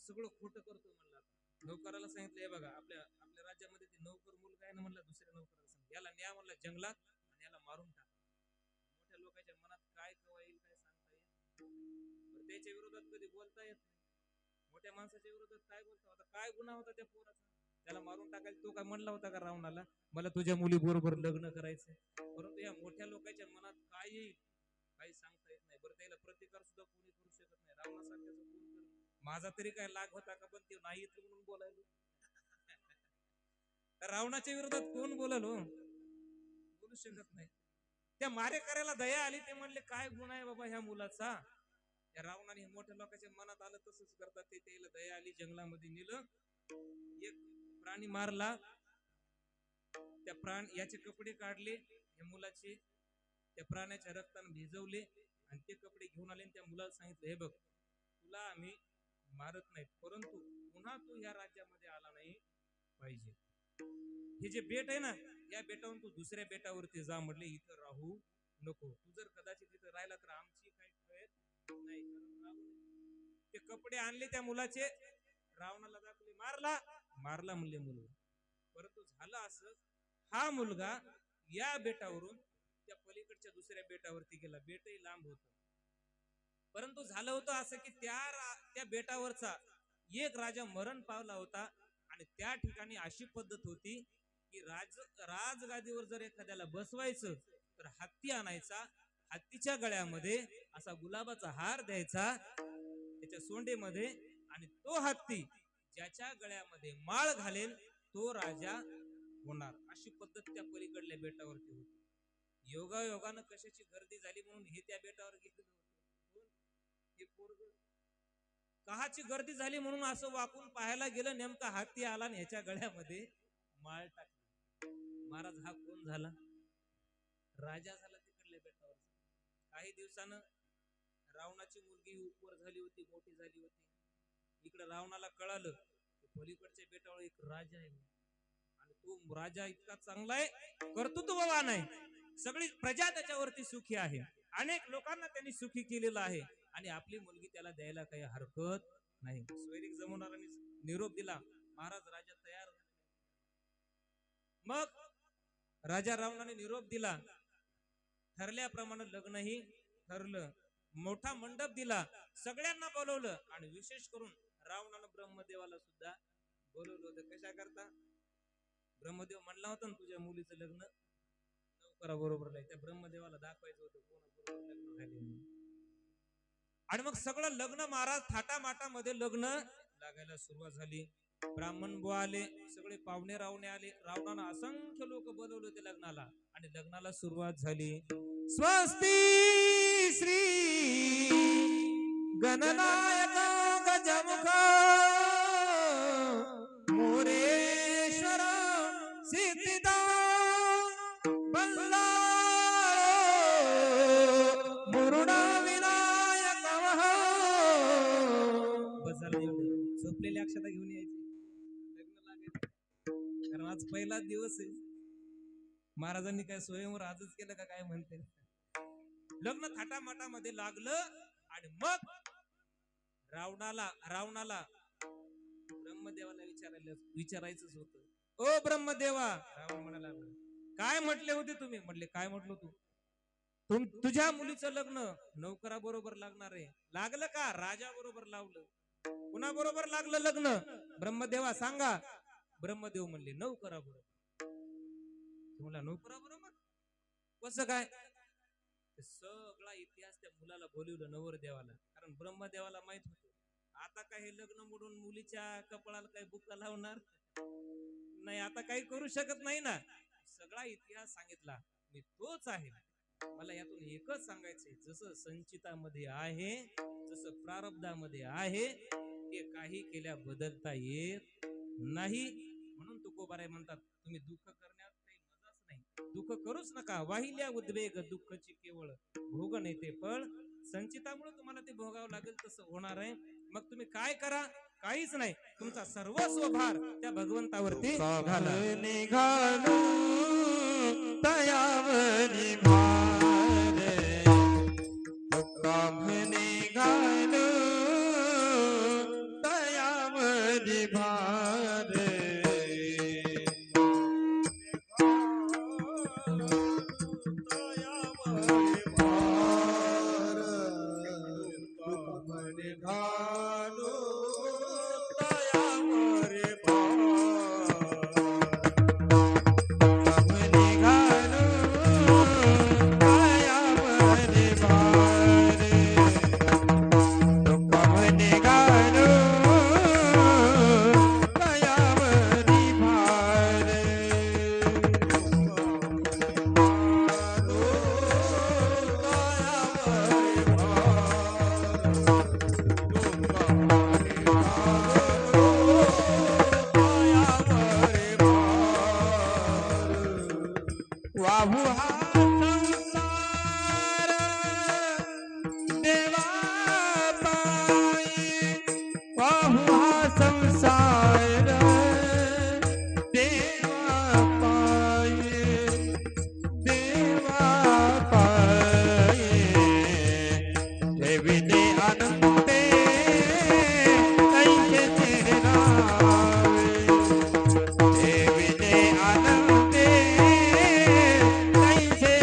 सगळं खोटं करतो म्हणला. नौकराला सांगितलं, हे बघा, आपल्या आपल्या राज्यामध्ये ते नौकर मुलगा आहे ना म्हणला, दुसऱ्या नौकराला सांग, याला न्या म्हणला जंगलात आणि याला मारून टाक. मोठ्या लोकांच्या मनात काय केव्हा येईल काय सांगता येईल. त्याच्या विरोधात कधी बोलता येत नाही. मोठ्या माणसाच्या विरोधात काय बोलता होता, काय गुन्हा होता त्या पोराचा, त्याला मारून टाकायला तो काय म्हणला होता का रावणाला, मला तुझ्या मुली बरोबर लग्न करायचंय. परंतु या मोठ्या लोकांच्या मनात काय येईल काही सांगता येत नाही. बरं, त्याला प्रतिकार सुद्धा कोणी करू शकत नाही. रावणासारख्याच कोण करेल. माझा तरी काय लाग होता का, पण ते नाही येत म्हणून बोलायलो. रावणाच्या विरोधात कोण बोलल हो, बोलू शकत नाही. त्या मारेकऱ्याला दया आली, ते म्हणले काय गुन्हा आहे बाबा ह्या मुलाचा. या रावणाने मोठ्या लोकांच्या मनात आलं तसंच करतात ते. त्याला दया आली, जंगलामध्ये नेलं, एक प्राणी मारला, त्या याचे कपडे काढले या मुलाचे, त्या प्राण्याच्या रक्ताने भिजवले आणि ते कपडे घेऊन आले. त्या मुलाला सांगितलं, हे बघ, तुला आम्ही मारत नाही, परंतु पुन्हा तू ह्या राज्यामध्ये आला नाही पाहिजे. हे जे बेट आहे ना, या बेटावरून तू दुसऱ्या बेटावरती जा म्हटले, इथं राहू नको. तू जर कदाचित इथं राहिला तर आमची काही कळत नाही. ते कपडे आणले त्या मुलाचे, रावणाला दाखवले, मारला म्हणले मुलगा. परंतु झालं असं, हा मुलगा या बेटावरून त्या पलीकडच्या दुसऱ्या बेटावरती गेला. बेटही लांब होत, परंतु झालं होतं असं की त्या बेटावरचा एक राजा मरण पावला होता. आणि त्या ठिकाणी अशी पद्धत होती की राजगादीवर जर एखाद्याला बसवायचं तर हत्ती आणायचा, हत्तीच्या गळ्यामध्ये असा गुलाबाचा हार द्यायचा त्याच्या सोंडेमध्ये, आणि तो हत्ती ज्याच्या गळ्यामध्ये माळ घालेल तो राजा होणार. अशी पद्धत त्या पलीकडल्या बेटावरती होती. योगायोगानं कशाची गर्दी झाली म्हणून हे त्या बेटावर गेले होते. हे पोरग कहाची गर्दी झाली म्हणून असं वाकून पाहायला गेलं, नेमका हत्ती आला आणि ह्याच्या गळ्यामध्ये माळ टाकली. महाराज हा कोण झाला? राजा झाला तिकडल्या बेटावर. काही दिवसानं रावणाची मुलगी उपवर झाली होती, मोठी झाली होती. इकडे रावणाला कळालं की पलीकडच्या बेटावर एक राजा आहे आणि तो राजा इतका चांगला आहे, कर्तृत्ववान आहे, सगळी प्रजा त्याच्यावरती सुखी आहे, अनेक लोकांना त्यांनी सुखी केलेलं आहे आणि आपली मुलगी त्याला द्यायला काही हरकत नाही. स्वैरिक जमवणाऱ्यांनी निरोप दिला. महाराज राजा तयार झाले. मग राजा रावणाने निरोप दिला, ठरल्याप्रमाणे लग्नही ठरलं, मोठा मंडप दिला, सगळ्यांना बोलवलं आणि विशेष करून रावणानं ब्रह्मदेवाला सुद्धा बोलवलं होतं. कशा करता? ब्रह्मदेव म्हणला होता ना तुझ्या मुलीचं लग्न नौकरा बरोबर नाही, त्या ब्रह्मदेवाला दाखवायचं होतं कोणाबरोबर लग्न झाले. आणि मग सगळं लग्न महाराज थाटामाटामध्ये लग्न लागायला सुरुवात झाली. ब्राह्मण बुवा आले, सगळे पाहुणे रावणे आले. रावणानं असंख्य लोक बोलवले होते लग्नाला आणि लग्नाला सुरुवात झाली. स्वस्ती श्री गणनायक गजमुख मोरेश्वर सिद्धिदा बल्ला मुरुडा विनायक झोपलेली अक्षता घेऊन यायची, लग्न लागायचं. कारण आज पहिलाच दिवस आहे. महाराजांनी काय स्वयंवर आजच केलं का काय म्हणते. लग्न थाटामाटामध्ये लागलं आणि मग रावणाला ब्रह्मदेवाला विचारायचंच होतं. ओ ब्रह्मदेवा, रावण म्हणाला, काय म्हटले होते तुम्ही? म्हटले, काय म्हटलो तू? तुझ्या मुलीचं लग्न नौकरा बरोबर लागणार आहे. लागलं का? राजा बरोबर लावलं. कुणा बरोबर लागलं लग्न? ब्रह्मदेवा सांगा. ब्रह्मदेव म्हणले, नौकरा बरोबर. तुम्हाला नौकरा बरोबर कसं काय? सगळा इतिहास त्या मुलाला बोलवलं नवरदेवाला. कारण ब्रह्मदेवाला माहित होतं आता काय हे लग्न मोडून मुलीच्या कपाळाला काही बुक्का लावणार नाही, आता काही करू शकत नाही ना. सगळा इतिहास सांगितला, मी तोच आहे. मला यातून एकच सांगायचंय, जसं संचितामध्ये आहे, जसं प्रारब्धामध्ये आहे, ते काही केल्या बदलता येत नाही. म्हणून तुकोबाराय म्हणतात, तुम्ही दुःख करण्यात काही मजाच नाही, दुःख करूच नका. वाहिल्या उद्वेग दुःखची केवळ भोग नाही ते फळ. संचितामुळे तुम्हाला ते भोगावं लागेल, तसं होणार आहे. मग तुम्ही काय करा, काहीच नाही, तुमचा सर्वस्व भार त्या भगवंतावरती घाला. निघालो तयावरी भार, काम निघालो तयावरी भार. निघालो तयावरी वाहू हा संसार देवा पायी, वाहू हा संसार देवा पायी, देवा पायी. ठेविले अनंते कैसे चिरनावे, ठेविले अनंते कैसे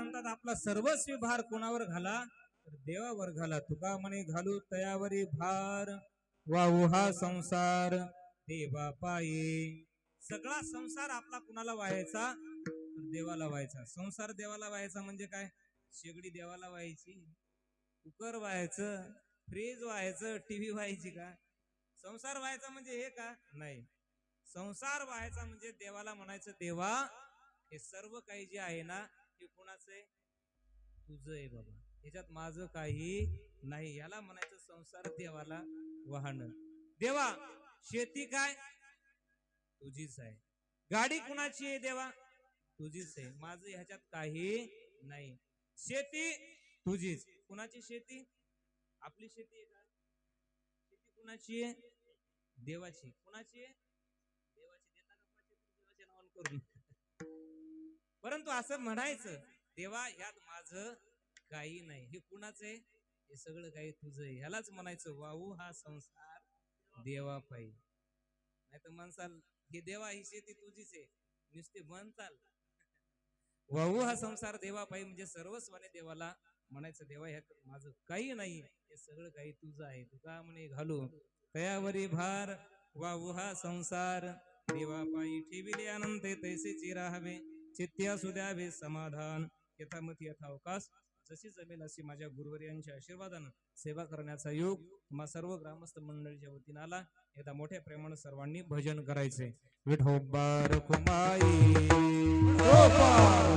म्हणतात आपला सर्वस्वी भार कोणावर घाला तर देवावर घाला. तुका म्हणे घालू तयावरी भार, वाहू हा संसार देवा पायी. सगळा संसार आपला कुणाला व्हायचा तर देवाला व्हायचा. संसार देवाला व्हायचा म्हणजे काय? शेगडी देवाला व्हायची, कुकर व्हायचं, फ्रीज व्हायचं, टीव्ही व्हायची का? संसार व्हायचा म्हणजे हे का? नाही. संसार व्हायचा म्हणजे देवाला म्हणायचं देवा हे सर्व काही जे आहे ना हे कुणाचं आहे? तुझं आहे बाबा, ह्याच्यात माझं काही नाही. याला म्हणायचं संसार देवाला वाहन. देवा शेती काय? तुझीच आहे. गाडी कुणाची आहे? देवा तुझीच आहे. माझं ह्याच्यात काही नाही. शेती तुझीच. कुणाची शेती? आपली शेती आहे का? शेती कुणाची आहे? देवाची. कुणाची आहे? देवाची. देता का पाचशे देवाच्या नावानं करून? परंतु असं म्हणायचं देवा ह्यात माझं काही नाही. हे कुणाचं आहे? हे सगळं काही तुझं आहे. ह्यालाच म्हणायचं वाहू हा संसार देवा पायी. नाही तर म्हणसाल हे देवा ही शेती तुझीच आहे, नुसते म्हण चाल. वाहू हा संसार देवा पायी म्हणजे सर्वस्वाने देवाला म्हणायचं देवा ह्यात माझं काही नाही, हे सगळं काही तुझं आहे. तुका म्हणे घालू तयावरी भार, वाहू हा संसार देवा पायी. ठेविले अनंत तैसेची राहावे, चित्ती असू द्यावे समाधान. यथामती यथावकाश जशी जमेल अशी माझ्या गुरुवर्यांच्या आशीर्वादानं सेवा करण्याचा योग तुम्हा सर्व ग्रामस्थ मंडळीच्या वतीनं आला. एकदा मोठ्या प्रेमानं सर्वांनी भजन करायचे. विठोबा रखुमाई, गोपाळ